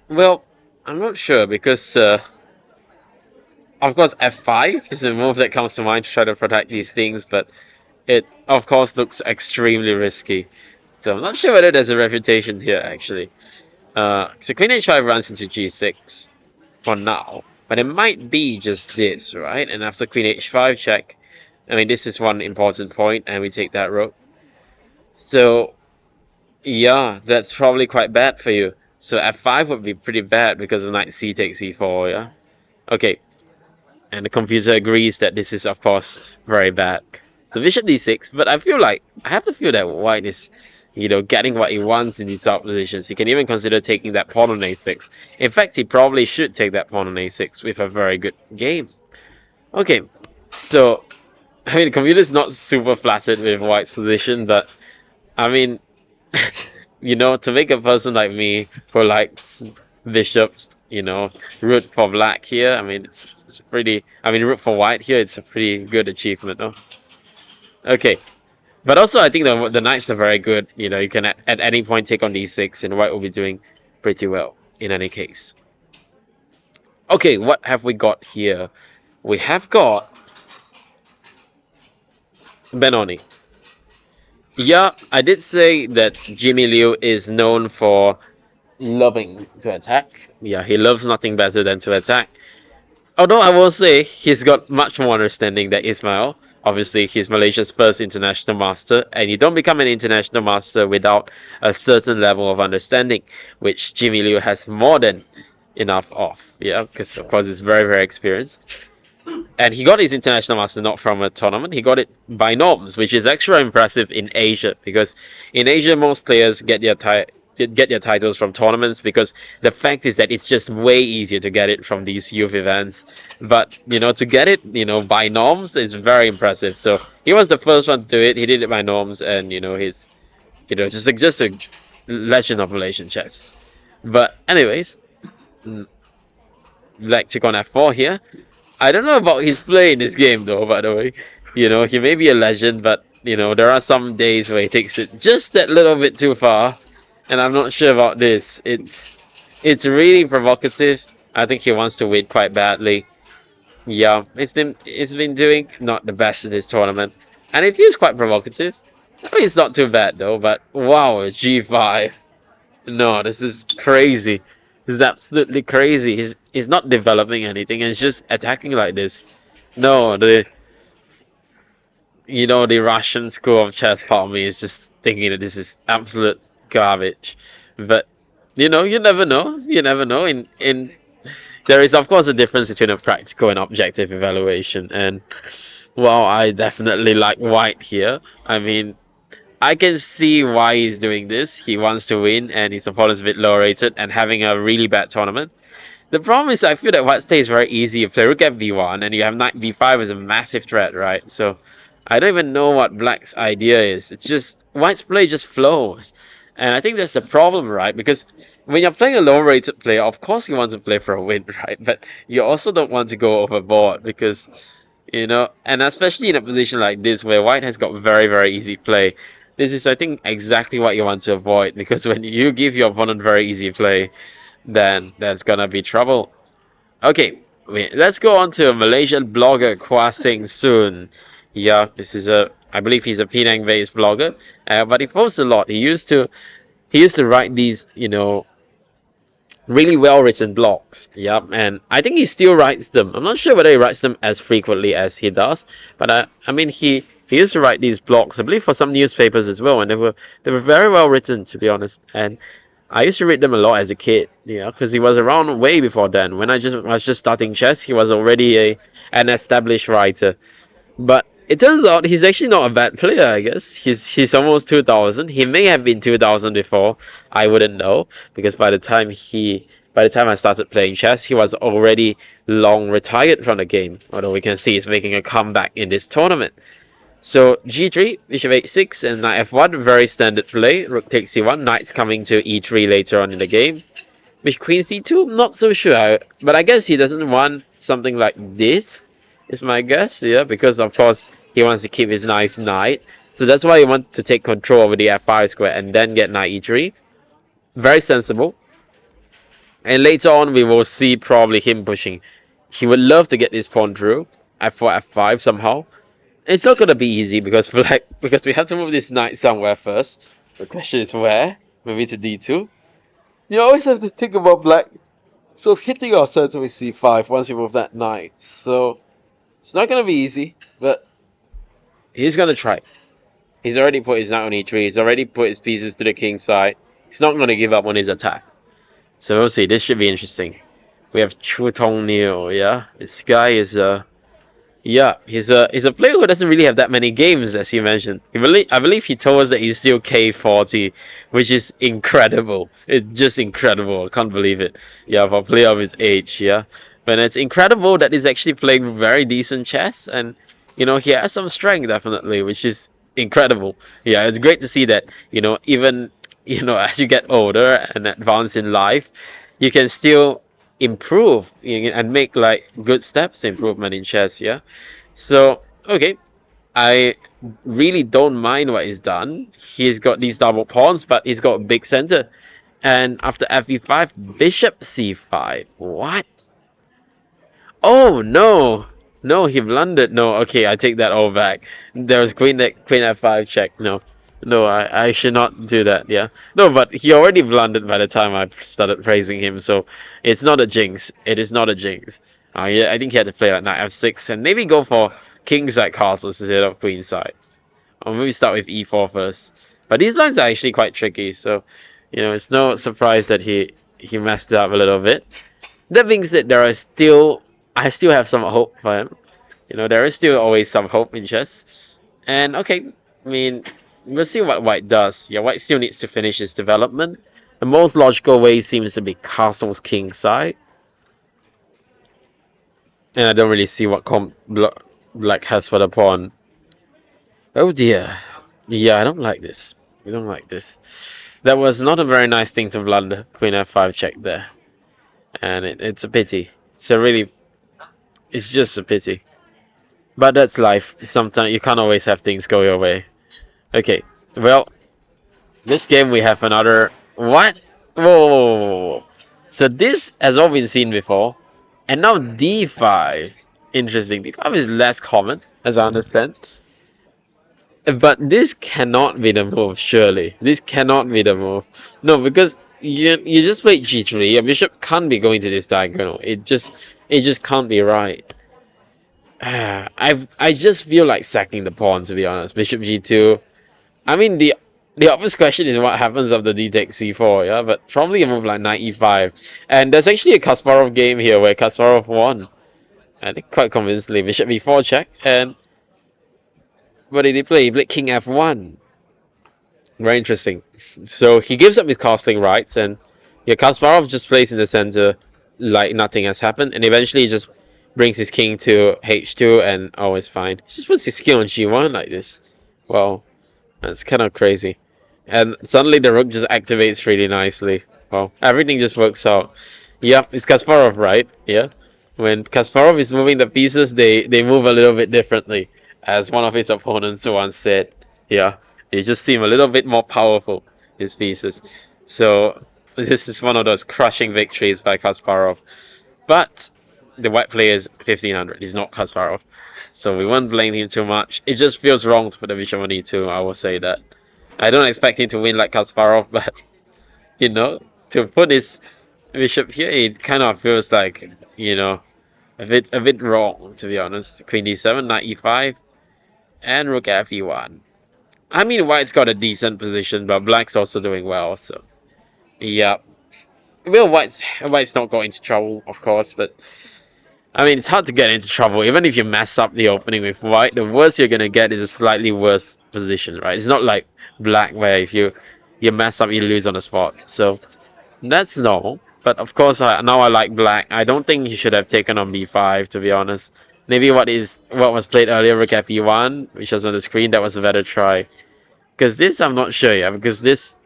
well, I'm not sure because, of course, f5 is a move that comes to mind to try to protect these things, but it, of course, looks extremely risky. So I'm not sure whether there's a refutation here, actually. So queen h5 runs into g6 for now, but it might be just this, right? And after queen h5 check, I mean, this is one important point, and we take that rook. So yeah, that's probably quite bad for you. So f5 would be pretty bad because of knight c takes e4, yeah? Okay, and the computer agrees that this is, of course, very bad. So bishop d6, but I have to feel that white is, getting what he wants in these sort of positions. He can even consider taking that pawn on a6. In fact, he probably should take that pawn on a6 with a very good game. Okay, so, I mean, the computer's not super flattered with white's position, but, I mean, to make a person like me who likes bishops, root for black here, I mean, it's pretty, I mean, root for white here, it's a pretty good achievement, no? Okay, but also I think the knights are very good, you can at any point take on d6, and white will be doing pretty well in any case. Okay, what have we got here? We have got Benoni. Yeah, I did say that Jimmy Liu is known for loving to attack. Yeah, he loves nothing better than to attack. Although I will say he's got much more understanding than Ismail. Obviously, he's Malaysia's first international master, and you don't become an international master without a certain level of understanding, which Jimmy Liu has more than enough of. Yeah, because of course he's very, very experienced. And he got his international master not from a tournament, he got it by norms, which is extra impressive in Asia, because in Asia most players get their titles from tournaments, because the fact is that it's just way easier to get it from these youth events. But to get it by norms is very impressive. So he was the first one to do it. He did it by norms, and he's just a legend of Malaysian chess. But anyways, Black took on f4 here. I don't know about his play in this game though, by the way. He may be a legend, but there are some days where he takes it just that little bit too far. And I'm not sure about this. It's really provocative. I think he wants to win quite badly. Yeah, it's been doing not the best in this tournament. And it feels quite provocative. I mean, it's not too bad though, but wow, g5. No, this is crazy. This is absolutely crazy. He's not developing anything, and he's just attacking like this. No, the Russian school of chess part of me is just thinking that this is absolute garbage. But you never know. You never know. In there is of course a difference between a practical and objective evaluation, and well, I definitely like white here. I mean, I can see why he's doing this. He wants to win, and his opponent's a bit lower rated and having a really bad tournament. The problem is I feel that white stay is very easy. You play rook at v1, and you have knight b5 as a massive threat, right? So I don't even know what black's idea is. It's just white's play just flows. And I think that's the problem, right? Because when you're playing a lower rated player, of course you want to play for a win, right? But you also don't want to go overboard because, and especially in a position like this where white has got very, very easy play. This is, I think, exactly what you want to avoid, because when you give your opponent very easy play, then there's gonna be trouble. Okay, let's go on to a Malaysian blogger, Kwa Seng Soon. Yeah, I believe he's a Penang-based blogger, but he posts a lot. He used to write these, really well-written blogs. Yeah, and I think he still writes them. I'm not sure whether he writes them as frequently as he does, but I mean, he used to write these blogs, I believe, for some newspapers as well, and they were very well written, to be honest. And I used to read them a lot as a kid, because he was around way before then. When I was just starting chess, he was already an established writer. But it turns out he's actually not a bad player, I guess. He's almost 2000. He may have been 2000 before. I wouldn't know because by the time I started playing chess, he was already long retired from the game. Although we can see he's making a comeback in this tournament. So g3, bishop h6, and knight f1, very standard play. Rook takes c1, knight's coming to e3 later on in the game. With queen c2, not so sure, but I guess he doesn't want something like this, is my guess, yeah, because of course he wants to keep his nice knight. So that's why he wants to take control over the f5 square and then get knight e3. Very sensible. And later on we will see probably him pushing. He would love to get this pawn through, f4, f5 somehow. It's not gonna be easy because we have to move this knight somewhere first. The question is where? Maybe to d2. You always have to think about black so hitting our center with c5 once you move that knight. So it's not gonna be easy, but he's gonna try. He's already put his knight on e3. He's already put his pieces to the king side. He's not gonna give up on his attack. So we'll see. This should be interesting. We have Chu Tong Neo. Yeah, this guy is yeah, he's a player who doesn't really have that many games, as he mentioned. I believe he told us that he's still K40, which is incredible. It's just incredible. I can't believe it. Yeah, for a player of his age, yeah. But it's incredible that he's actually playing very decent chess, and he has some strength definitely, which is incredible. Yeah, it's great to see that. Even as you get older and advance in life, you can still improve and make like good steps to improvement in chess. Yeah, so okay, I really don't mind what he's done. He's got these double pawns, but he's got a big center. And after fe5, bishop c5. What? Oh no, no, he blundered. No, okay, I take that all back. There was queen f5 check. No, no, I should not do that. Yeah, no, but he already blundered by the time I started praising him, so it's not a jinx. It is not a jinx. Yeah, I think he had to play like knight f6 and maybe go for kingside castles instead of queenside. Or maybe start with e4 first. But these lines are actually quite tricky, so it's no surprise that he messed it up a little bit. That being said, I still have some hope for him. There is still always some hope in chess. And okay, I mean, we'll see what white does. Yeah, white still needs to finish his development. The most logical way seems to be castles kingside. And I don't really see what black has for the pawn. Oh dear. Yeah, I don't like this. I don't like this. That was not a very nice thing to blunder. Queen f5 check there. And it's a pity. It's just a pity. But that's life. Sometimes you can't always have things go your way. Okay, well, this game we have another... What? Whoa. So this has all been seen before. And now d5. Interesting. d5 is less common, as I understand. But this cannot be the move, surely. This cannot be the move. No, because you just played g3. Your bishop can't be going to this diagonal. It just can't be right. I just feel like sacking the pawn, to be honest. Bishop g2. I mean, the obvious question is what happens after d takes c4, yeah? But probably a move like knight e5. And there's actually a Kasparov game here where Kasparov won. I think quite convincingly. Bishop e4 check. And what did he play? He played king f1. Very interesting. So he gives up his castling rights, and Kasparov just plays in the center like nothing has happened, and eventually he just brings his king to h2, and oh, it's fine. He just puts his king on g1 like this. Wow, that's kind of crazy. And suddenly the rook just activates really nicely. Wow, everything just works out. Yep, it's Kasparov, right? Yeah. When Kasparov is moving the pieces, they move a little bit differently, as one of his opponents once said. Yeah, they just seem a little bit more powerful, his pieces. So this is one of those crushing victories by Kasparov. But the white player is 1500. He's not Kasparov, so we won't blame him too much. It just feels wrong to put the bishop on e2. I will say that. I don't expect him to win like Kasparov, but to put his bishop here, it kind of feels like a bit wrong, to be honest. Queen d7, knight e5, and rook fe1. I mean, white's got a decent position, but black's also doing well, so Yeah. Well, White's not got into trouble, of course, but I mean, it's hard to get into trouble. Even if you mess up the opening with White, the worst you're gonna get is a slightly worse position, right? It's not like Black where if you mess up, you lose on the spot. So that's normal. But of course, now I like Black. I don't think he should have taken on B5, to be honest. Maybe what was played earlier, Rook F1, which was on the screen, that was a better try. Because this, I'm not sure, yeah. Because this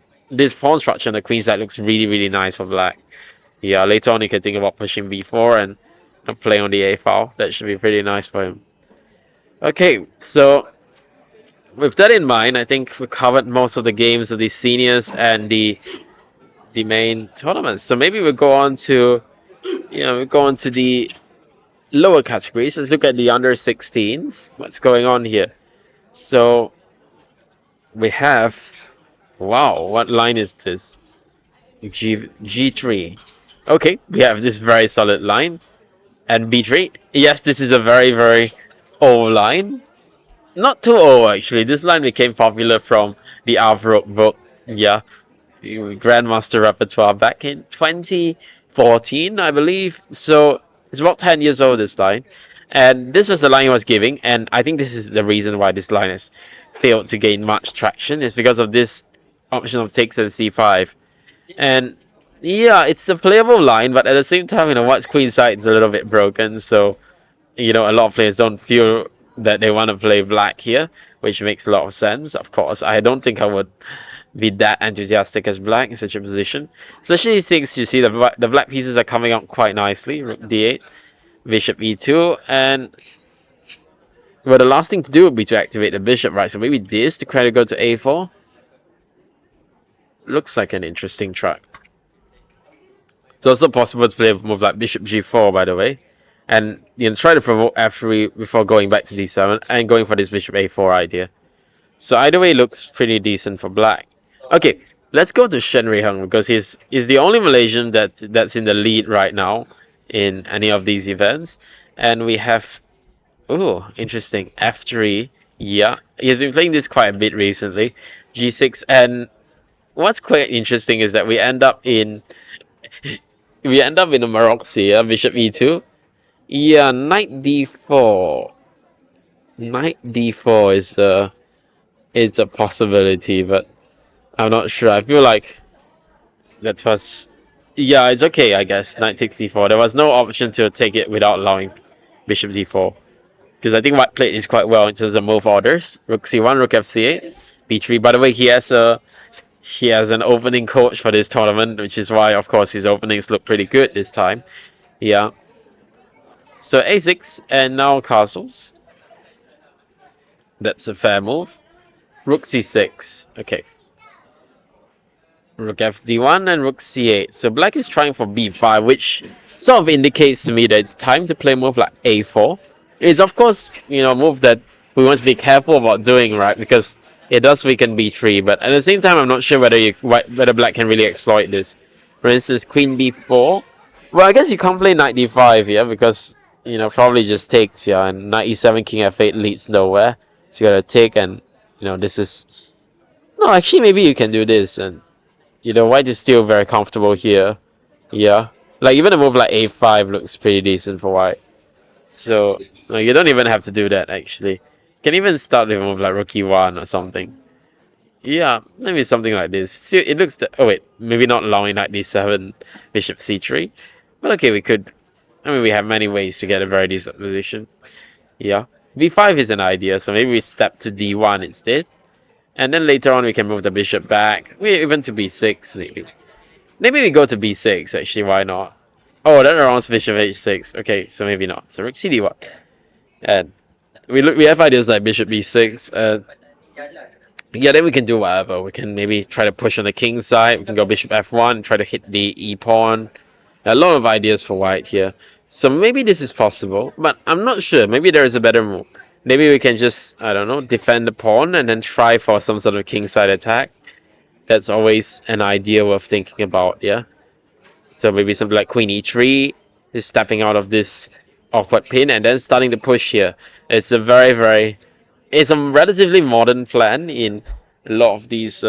pawn structure on the queen side looks really, really nice for Black. Yeah, later on you can think about pushing B4 and play on the A file. That should be pretty nice for him. Okay, so with that in mind, I think we covered most of the games of the seniors and the main tournaments. So maybe we'll go on to we'll go on to the lower categories. Let's look at the under 16s. What's going on here? So we have wow, what line is this? G3. Okay, we have this very solid line. And B3. Yes, this is a very, very old line. Not too old, actually. This line became popular from the Avro book. Yeah, Grandmaster Repertoire back in 2014, I believe. So it's about 10 years old, this line. And this was the line he was giving. And I think this is the reason why this line has failed to gain much traction. Is because of this option of takes and C5. And yeah, it's a playable line, but at the same time, White's queen side is a little bit broken, so a lot of players don't feel that they want to play black here, which makes a lot of sense. Of course, I don't think I would be that enthusiastic as black in such a position. Especially since you see the black pieces are coming out quite nicely. Rook D8, Bishop E2, and well, the last thing to do would be to activate the bishop, right? So maybe this to try to go to A4. Looks like an interesting track. It's also possible to play a move like Bishop G4, by the way, and try to provoke F3 before going back to D7 and going for this Bishop A4 idea. So either way, looks pretty decent for Black. Okay, let's go to Shen Rui-Heng because he's the only Malaysian that's in the lead right now in any of these events, and we have interesting F3. Yeah, he's been playing this quite a bit recently. G6, and what's quite interesting is that we end up in a Maroxy, Bishop E2. Yeah, Knight D4. Knight D4 is a possibility, but I'm not sure. I feel like that was yeah, it's okay, I guess. Knight takes D4. There was no option to take it without allowing Bishop D4. Because I think White played is quite well in terms of move orders. Rook C1, Rook F8, B3. By the way, he has an opening coach for this tournament, which is why, of course, his openings look pretty good this time. Yeah. So A6 and now castles. That's a fair move. Rook C6. Okay. Rook F D1 and Rook C8. So Black is trying for B5, which sort of indicates to me that it's time to play a move like A4. It's of course, a move that we want to be careful about doing, right? Because it does weaken B3, but at the same time, I'm not sure whether Black can really exploit this. For instance, Queen B4. Well, I guess you can't play Knight D5 here because probably just takes, yeah, and Knight E7, King F8 leads nowhere. So you gotta take, and this is no. Actually, maybe you can do this, and White is still very comfortable here. Yeah, like even a move like A5 looks pretty decent for White. So you don't even have to do that actually. You can even start with a move like Rook E1 or something. Yeah, maybe something like this. See, it looks. Oh wait, maybe not allowing Knight D7, Bishop C3. But okay, we could. I mean, we have many ways to get a very decent position. Yeah, B5 is an idea, so maybe we step to D1 instead. And then later on we can move the bishop back. Even to B6 maybe. Maybe we go to B6 actually, why not? Oh, that arounds bishop H6. Okay, so maybe not. So rook CD1. And we have ideas like bishop B6. Yeah, then we can do whatever. We can maybe try to push on the king side. We can go bishop F1, try to hit the E pawn. A lot of ideas for White here. So maybe this is possible, but I'm not sure. Maybe there is a better move. Maybe we can just, I don't know, defend the pawn and then try for some sort of kingside attack. That's always an idea worth thinking about, yeah? So maybe something like queen e3, just stepping out of this awkward pin and then starting to push here. It's a relatively modern plan in a lot of these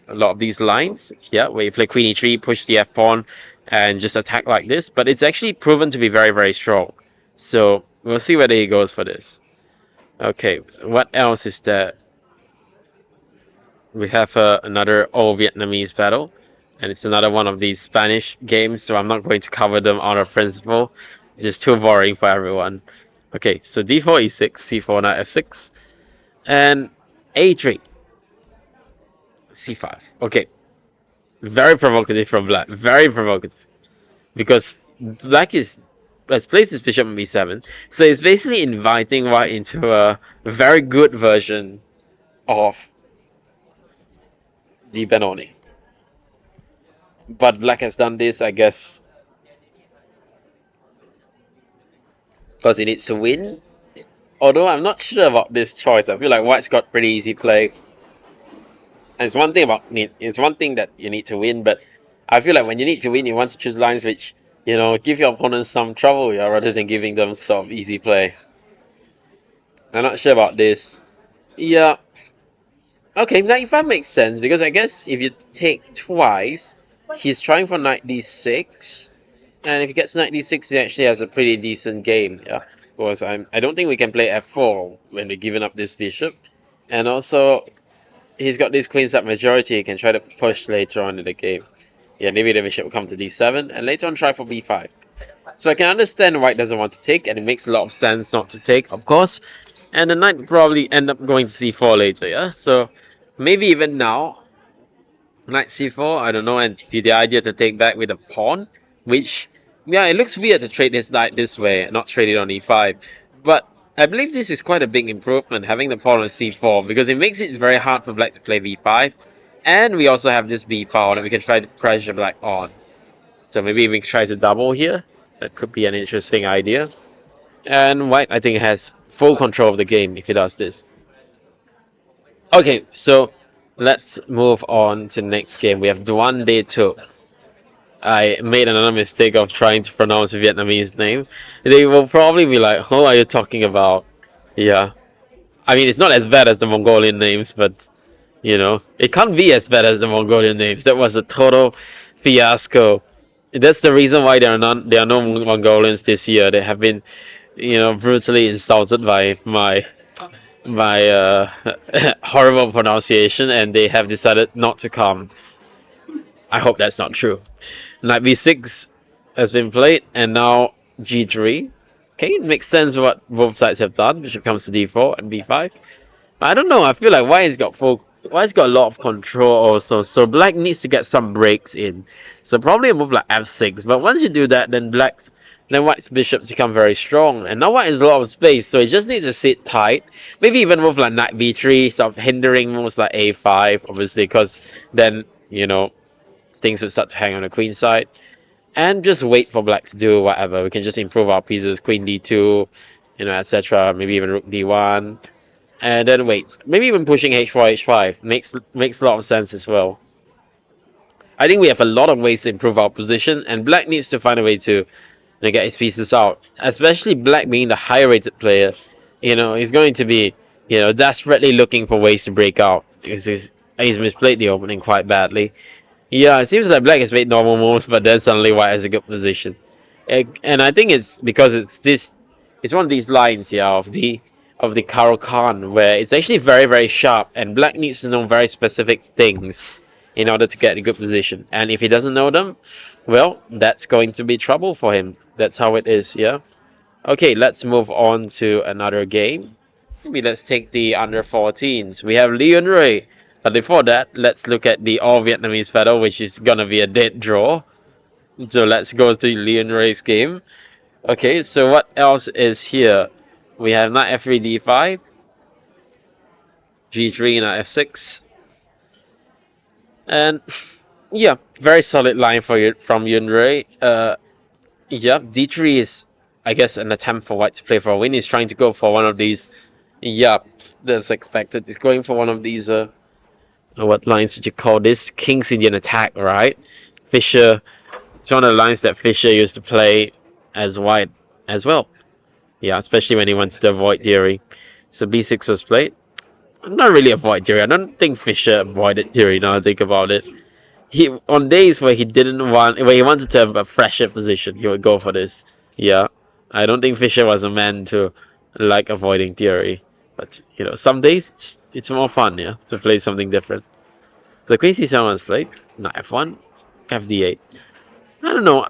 a lot of these lines, yeah, where you play queen e3, push the f pawn, and just attack like this. But it's actually proven to be very, very strong. So we'll see whether he goes for this. Okay, what else is there? We have another all Vietnamese battle, and it's another one of these Spanish games, so I'm not going to cover them out of principle. It's just too boring for everyone. Okay, so d4 e6, c4 knight f6, and a3, c5. Okay, very provocative from black, very provocative, because black has placed his bishop on b7, so it's basically inviting white into a very good version of the Benoni. But black has done this, I guess, because he needs to win. Although I'm not sure about this choice. I feel like white's got pretty easy play. And it's one thing that you need to win, but I feel like when you need to win, you want to choose lines which, give your opponent some trouble, yeah, rather than giving them sort of easy play. I'm not sure about this. Yeah. Okay, knight e5 makes sense, because I guess if you take twice, he's trying for knight d6. And if he gets knight d6, he actually has a pretty decent game, yeah. Because I don't think we can play f4 when we're giving up this bishop. And also, he's got this queenside majority, he can try to push later on in the game. Yeah, maybe the bishop will come to d7, and later on try for b5. So I can understand white doesn't want to take, and it makes a lot of sense not to take, of course. And the knight will probably end up going to c4 later, yeah? So maybe even now, knight c4, I don't know, and the idea to take back with a pawn, which, yeah, it looks weird to trade this knight this way, not trade it on e5. But I believe this is quite a big improvement, having the pawn on c4, because it makes it very hard for black to play b5. And we also have this b pawn that we can try to pressure black on. So maybe we can try to double here. That could be an interesting idea. And white, I think, has full control of the game if he does this. Okay, so let's move on to the next game. We have Duan Day 2. I made another mistake of trying to pronounce a Vietnamese name. They will probably be like, "Who are you talking about?" Yeah. I mean, it's not as bad as the Mongolian names, but, it can't be as bad as the Mongolian names. That was a total fiasco. That's the reason why there are no Mongolians this year. They have been, brutally insulted by my horrible pronunciation, and they have decided not to come. I hope that's not true. Knight b6 has been played, and now g3. Okay, it makes sense what both sides have done. Bishop comes to d4 and b5. I don't know. I feel like White's got a lot of control also. So black needs to get some breaks in. So probably a move like f6. But once you do that, then white's bishops become very strong. And now white has a lot of space, so he just needs to sit tight. Maybe even move like knight b3, sort of hindering moves like a5, obviously, because then, things would start to hang on the queen side. And just wait for black to do whatever. We can just improve our pieces, queen d2, etc. Maybe even rook d1. And then wait. Maybe even pushing h4, h5 makes a lot of sense as well. I think we have a lot of ways to improve our position, and black needs to find a way to get his pieces out. Especially black being the higher rated player. He's going to be, desperately looking for ways to break out, because he's misplayed the opening quite badly. Yeah, it seems like black has made normal moves, but then suddenly white has a good position. And I think it's because it's one of these lines here of the Karo Khan, where it's actually very, very sharp, and black needs to know very specific things in order to get a good position. And if he doesn't know them, well, that's going to be trouble for him. That's how it is, yeah? Okay, let's move on to another game. Maybe let's take the under 14s. We have Leon Ray. But before that, let's look at the all Vietnamese battle, which is gonna be a dead draw. So let's go to Leon Ray's game. Okay, so what else is here? We have knight f3 d5, g3 knight f6, and yeah, very solid line from Yun Ray. Yeah, d3 is, I guess, an attempt for white to play for a win. He's trying to go for one of these. Yeah, that's expected. He's going for one of these. What lines did you call this? King's Indian attack, right? Fischer. It's one of the lines that Fischer used to play as white as well. Yeah, especially when he wants to avoid theory. So b6 was played. not really avoid theory. I don't think Fischer avoided theory. Now I think about it. He on days where he didn't want, where he wanted to have a fresher position, he would go for this. Yeah, I don't think Fischer was a man to like avoiding theory. But some days it's more fun, yeah, to play something different. The Queen C7 was played. Knight F1, FD8. I don't know.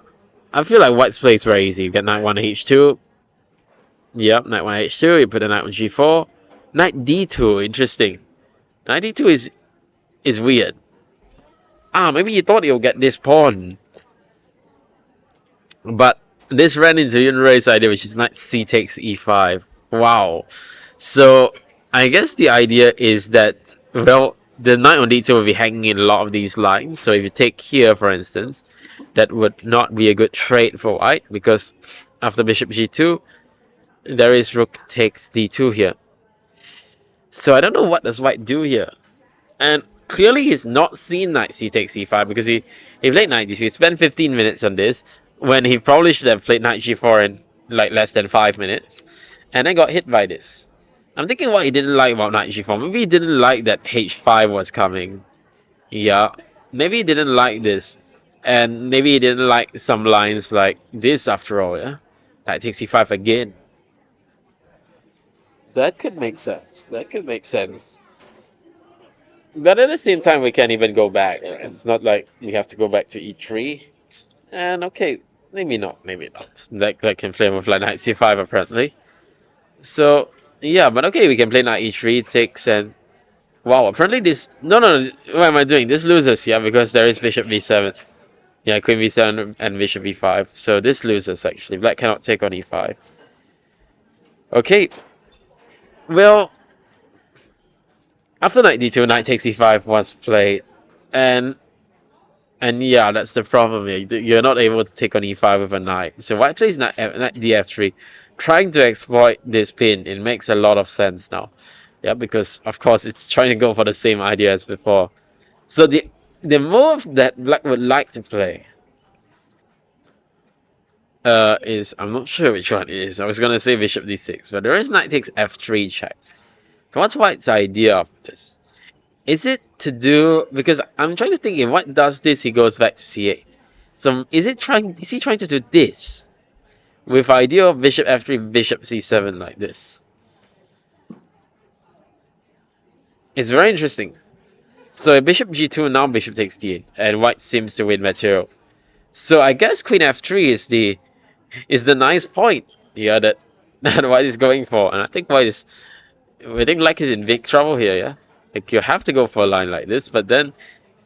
I feel like White's play is very easy. You get Knight 1 H2. Yep, Knight 1 H2. You put a Knight on G4. Knight D2. Interesting. Knight D2 is weird. Maybe he thought he'll get this pawn. But this ran into Yunrei's idea, which is Knight C takes E5. Wow. So I guess the idea is that, well, the Knight on D2 will be hanging in a lot of these lines. So if you take here, for instance, that would not be a good trade for White, because after Bishop G2, there is Rook takes D2 here. So I don't know what does White do here. And clearly he's not seen Knight C takes E5, because he played Knight D2. He spent 15 minutes on this, when he probably should have played Knight G4 in like less than 5 minutes, and then got hit by this. I'm thinking what he didn't like about Knight G4. Maybe he didn't like that H5 was coming. Yeah, maybe he didn't like this. And maybe he didn't like some lines like this after all, yeah? Knight takes E5 again. That could make sense. That could make sense. But at the same time, we can't even go back. It's not like we have to go back to E3. And okay, maybe not, maybe not. That can play with like Knight C5 apparently. So yeah, but okay, we can play Knight E3, takes, and wow, apparently this no, what am I doing? This loses, yeah, because there is Bishop B7. Yeah, Queen B7 and Bishop B5. So this loses actually. Black cannot take on E5. Okay. Well, after Knight D2, Knight takes E5 was played, and yeah, that's the problem here. You're not able to take on E5 with a knight. So White plays knight DF3, trying to exploit this pin. It makes a lot of sense now. Yeah, because of course it's trying to go for the same idea as before. So the move that Black would like to play is, I'm not sure which one it is. I was gonna say Bishop D6, but there is Knight takes F3 check. So what's White's idea of this? Is it to do, because I'm trying to think, if White does this, he goes back to C8. So is he trying to do this with idea of Bishop F3, Bishop C7 like this? It's very interesting. So Bishop G2, now Bishop takes D8, and White seems to win material. So I guess Queen F3 is the nice point, yeah, that White is going for, and I think Black is in big trouble here, yeah. Like, you have to go for a line like this, but then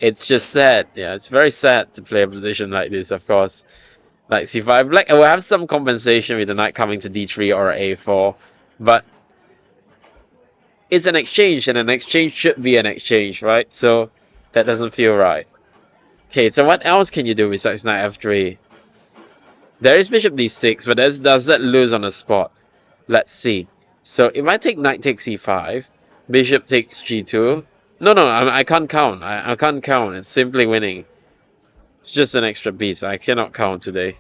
it's just sad. Yeah, it's very sad to play a position like this, of course. Like C5, Black will have some compensation with the knight coming to D3 or A4, but it's an exchange, and an exchange should be an exchange, right? So that doesn't feel right. Okay, so what else can you do besides knight F3? There is Bishop D6, but does that lose on the spot? Let's see. So if I take knight takes E5, Bishop takes G2. No, I can't count. I can't count. It's simply winning. It's just an extra piece. I cannot count today.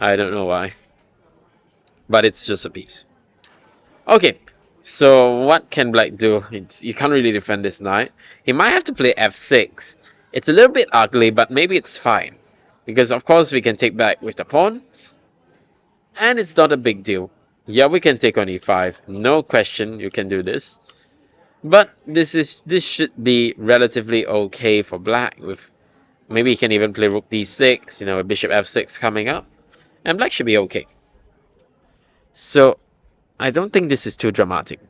I don't know why. But it's just a piece. Okay. So what can Black do? You can't really defend this knight. He might have to play F6. It's a little bit ugly, but maybe it's fine. Because of course we can take back with the pawn. And it's not a big deal. Yeah, we can take on E5. No question, you can do this. But this should be relatively okay for Black. With maybe he can even play Rook D6, with Bishop F6 coming up, and Black should be okay. So I don't think this is too dramatic.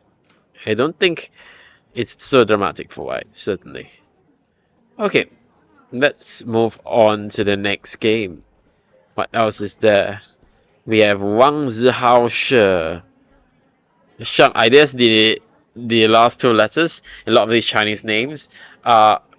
I don't think it's so dramatic for White, certainly. Okay, let's move on to the next game. What else is there? We have Wang Zihao She. Shang, I guess the last two letters in a lot of these Chinese names,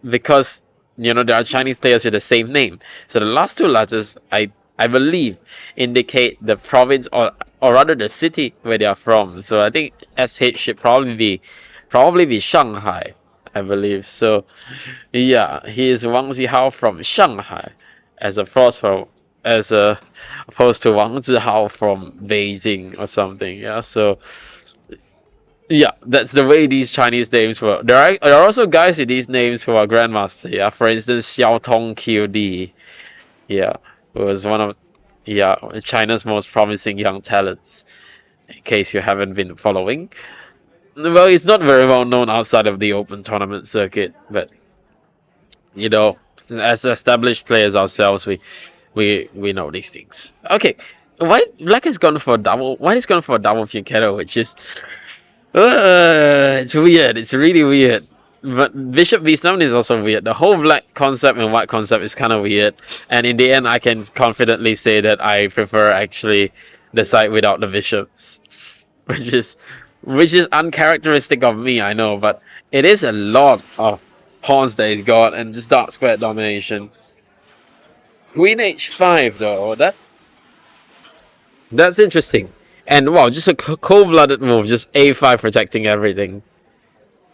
because there are Chinese players with the same name. So the last two letters, I believe, indicate the province or rather the city where they are from. So I think SH should probably be Shanghai, I believe. So yeah, he is Wang Zihao from Shanghai, as opposed to Wang Zihao from Beijing or something. Yeah, so Yeah, that's the way these Chinese names work. There are also guys with these names who are grandmaster. Yeah, for instance, Xiao Tong QD. Yeah, who was one of China's most promising young talents. In case you haven't been following, well, he's not very well known outside of the open tournament circuit, but you know, as established players ourselves, we know these things. Okay, White Black has gone for a double. White has gone for a double Fianchetto, which is it's weird. It's really weird. But Bishop V7 is also weird. The whole black concept and white concept is kind of weird. And in the end, I can confidently say that I prefer actually the side without the bishops, which is which is uncharacteristic of me, I know. But it is a lot of pawns that he's got and just dark square domination. Queen H5 though, that's interesting. And wow, just a cold-blooded move, just A5 protecting everything.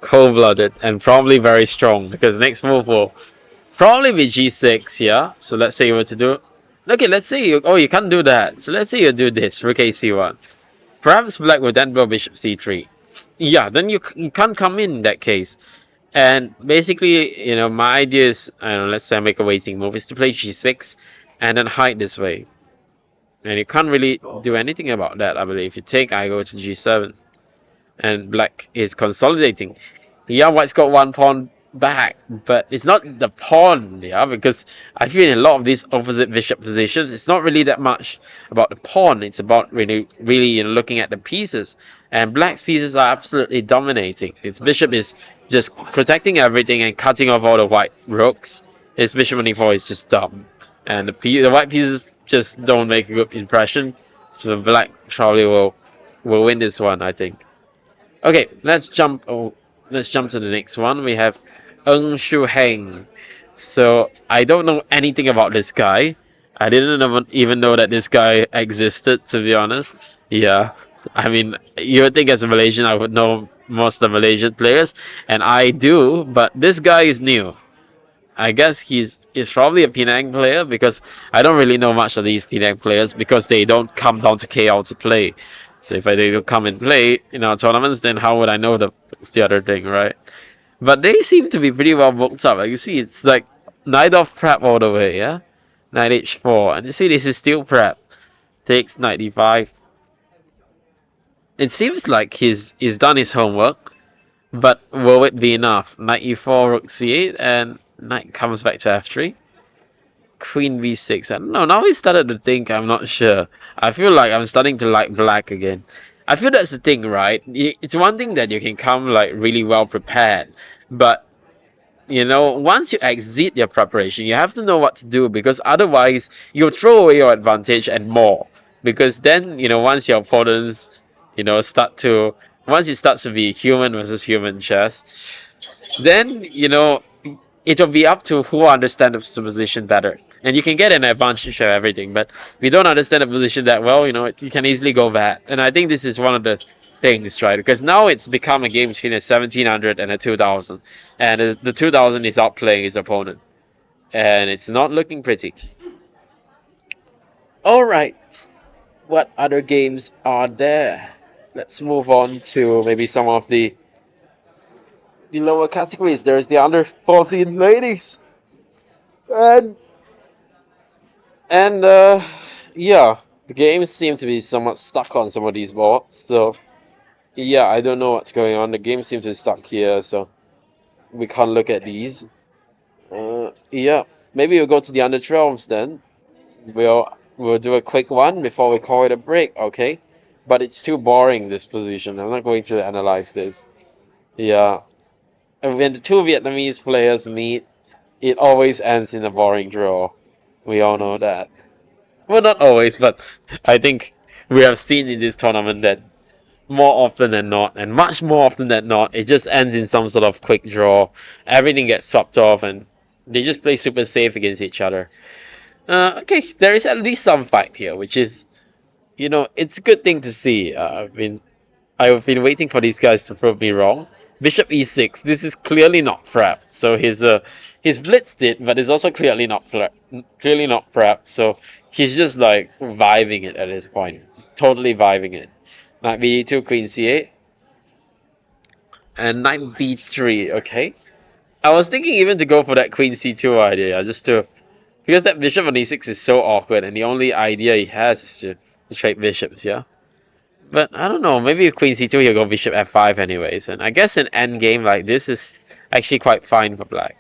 Cold-blooded and probably very strong because next move will probably be G6, yeah? So let's say you were to do... Okay, let's say you... Oh, you can't do that. So let's say you do this, Rook A1. Perhaps black will then blow Bishop C3. Yeah, then you can't come in that case. And basically, my idea is, I don't know, let's say I make a waiting move, is to play G6 and then hide this way. And you can't really do anything about that, I believe. If you take, I go to G7. And black is consolidating. Yeah, white's got one pawn back, but it's not the pawn, yeah, because I feel in a lot of these opposite bishop positions, it's not really that much about the pawn. It's about really, looking at the pieces. And black's pieces are absolutely dominating. Its bishop is just protecting everything and cutting off all the white rooks. His bishop on e4 is just dumb, and the white pieces just don't make a good impression. So black probably will win this one, I think. Okay, let's jump. Oh, let's jump to the next one. We have Ng Shu Heng. So I don't know anything about this guy. I didn't even know that this guy existed, to be honest. Yeah, I mean, you would think as a Malaysian I would know most of the Malaysian players, and I do, but this guy is new. I guess he's probably a Penang player because I don't really know much of these Penang players because they don't come down to KL to play. So if they don't come and play in our tournaments, then how would I know them? It's the other thing, right? But they seem to be pretty well booked up. Like you see, it's like knight off prep all the way, yeah? Knight h4, and you see this is still prep. Takes knight d5. It seems like he's done his homework, but will it be enough? Knight e4, rook c8, and knight comes back to f3. Queen b6. I don't know. Now we started to think. I'm not sure. I feel like I'm starting to like black again. I feel that's the thing, right? It's one thing that you can come like really well prepared, but once you exceed your preparation, you have to know what to do because otherwise you'll throw away your advantage and more. Because then, once your opponents, once it starts to be human versus human chess, then, it'll be up to who understands the position better. And you can get an advantage of everything, but if you don't understand the position that well, you can easily go bad. And I think this is one of the things, right? Because now it's become a game between a 1700 and a 2000. And the 2000 is outplaying his opponent. And it's not looking pretty. Alright. What other games are there? Let's move on to maybe some of the lower categories. There's the under 14 ladies. And yeah, the games seem to be somewhat stuck on some of these boards. So yeah, I don't know what's going on. The game seems to be stuck here, so we can't look at these. Yeah, maybe we'll go to the under 12s then. We'll do a quick one before we call it a break, okay? But it's too boring, this position. I'm not going to analyze this. Yeah. And when the two Vietnamese players meet, it always ends in a boring draw. We all know that. Well, not always, but I think we have seen in this tournament that more often than not, and much more often than not, it just ends in some sort of quick draw. Everything gets swapped off, and they just play super safe against each other. Okay, there is at least some fight here, which is, it's a good thing to see. I've been waiting for these guys to prove me wrong. Bishop e6. This is clearly not prep. So he's blitzed it, but it's also clearly not prep. Clearly not prep. So he's just like vibing it at this point. Just totally vibing it. Knight b2, queen c8. And knight b3, okay. I was thinking even to go for that queen c2 idea, just to because that bishop on e6 is so awkward, and the only idea he has is to trade bishops, yeah. But I don't know, maybe with queen c2 he'll go bishop f5 anyways, and I guess an endgame like this is actually quite fine for black.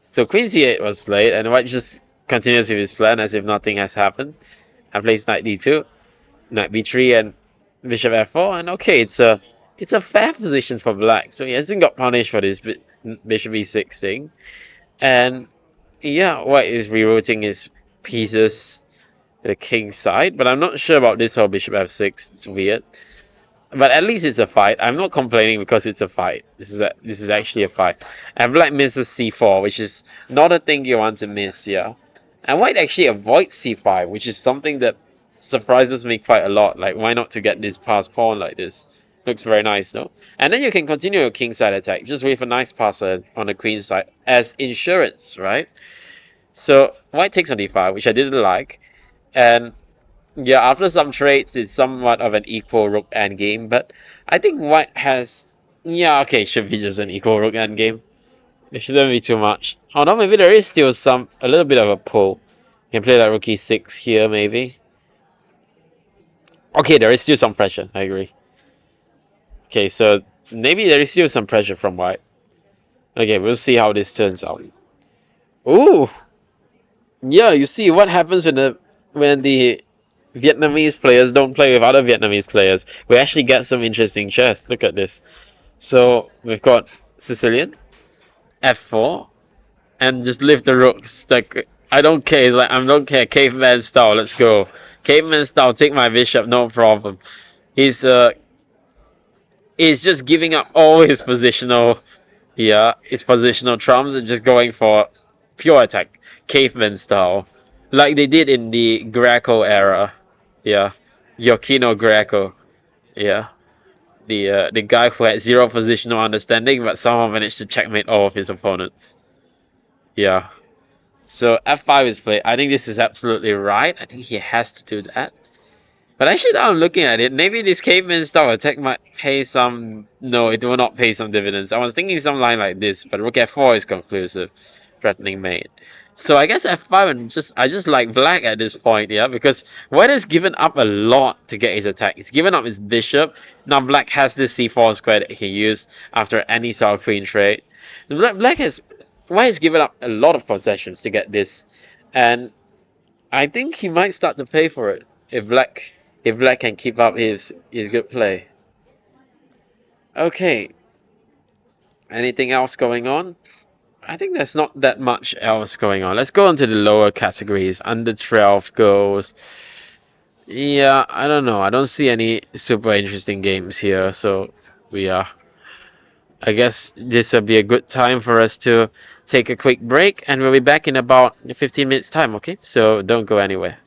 So queen c8 was played, and white just continues with his plan as if nothing has happened, and plays knight d2, knight b3, and bishop f4, and okay, it's a fair position for black, so he hasn't got punished for this bishop e6 thing, and yeah, white is rerouting his pieces to the king side, but I'm not sure about this whole bishop f6. It's weird. But at least it's a fight. I'm not complaining because it's a fight. This is actually a fight. And black misses c4, which is not a thing you want to miss, yeah. And white actually avoids c5, which is something that surprises me quite a lot. Like, why not to get this passed pawn like this? Looks very nice, no? And then you can continue your king side attack, just with a nice passer on the queen side as insurance, right? So white takes on d5, which I didn't like. And yeah, after some trades, it's somewhat of an equal rook endgame, but I think white has... Yeah, okay, it should be just an equal rook endgame. It shouldn't be too much. Oh no, maybe there is still a little bit of a pull. You can play that rook e6 here, maybe. Okay, there is still some pressure, I agree. Okay, so maybe there is still some pressure from white. Okay, we'll see how this turns out. Ooh! Yeah, you see what happens when the Vietnamese players don't play with other Vietnamese players. We actually get some interesting chess. Look at this. So we've got Sicilian, f4, and just lift the rooks. Like, I don't care. It's like, I don't care. Caveman style. Let's go. Caveman style. Take my bishop. No problem. He's he's just giving up all his positional, yeah, his positional trumps and just going for pure attack, caveman style, like they did in the Greco era. Yeah, Gioacchino Greco. Yeah, the guy who had zero positional understanding but somehow managed to checkmate all of his opponents. Yeah. So f5 is played. I think this is absolutely right. I think he has to do that. But actually, now I'm looking at it, maybe this caveman style attack might pay some... No, it will not pay some dividends. I was thinking some line like this, but rook f4 is conclusive, threatening mate. So I guess f5 and I just like black at this point, yeah, because white has given up a lot to get his attack. He's given up his bishop. Now black has this c4 square that he can use after any sort of queen trade. So white has given up a lot of concessions to get this, and I think he might start to pay for it if black can keep up his good play. Okay. Anything else going on? I think there's not that much else going on. Let's go on to the lower categories. Under 12 goals. Yeah, I don't know. I don't see any super interesting games here. So, I guess this will be a good time for us to take a quick break. And we'll be back in about 15 minutes time, okay? So, don't go anywhere.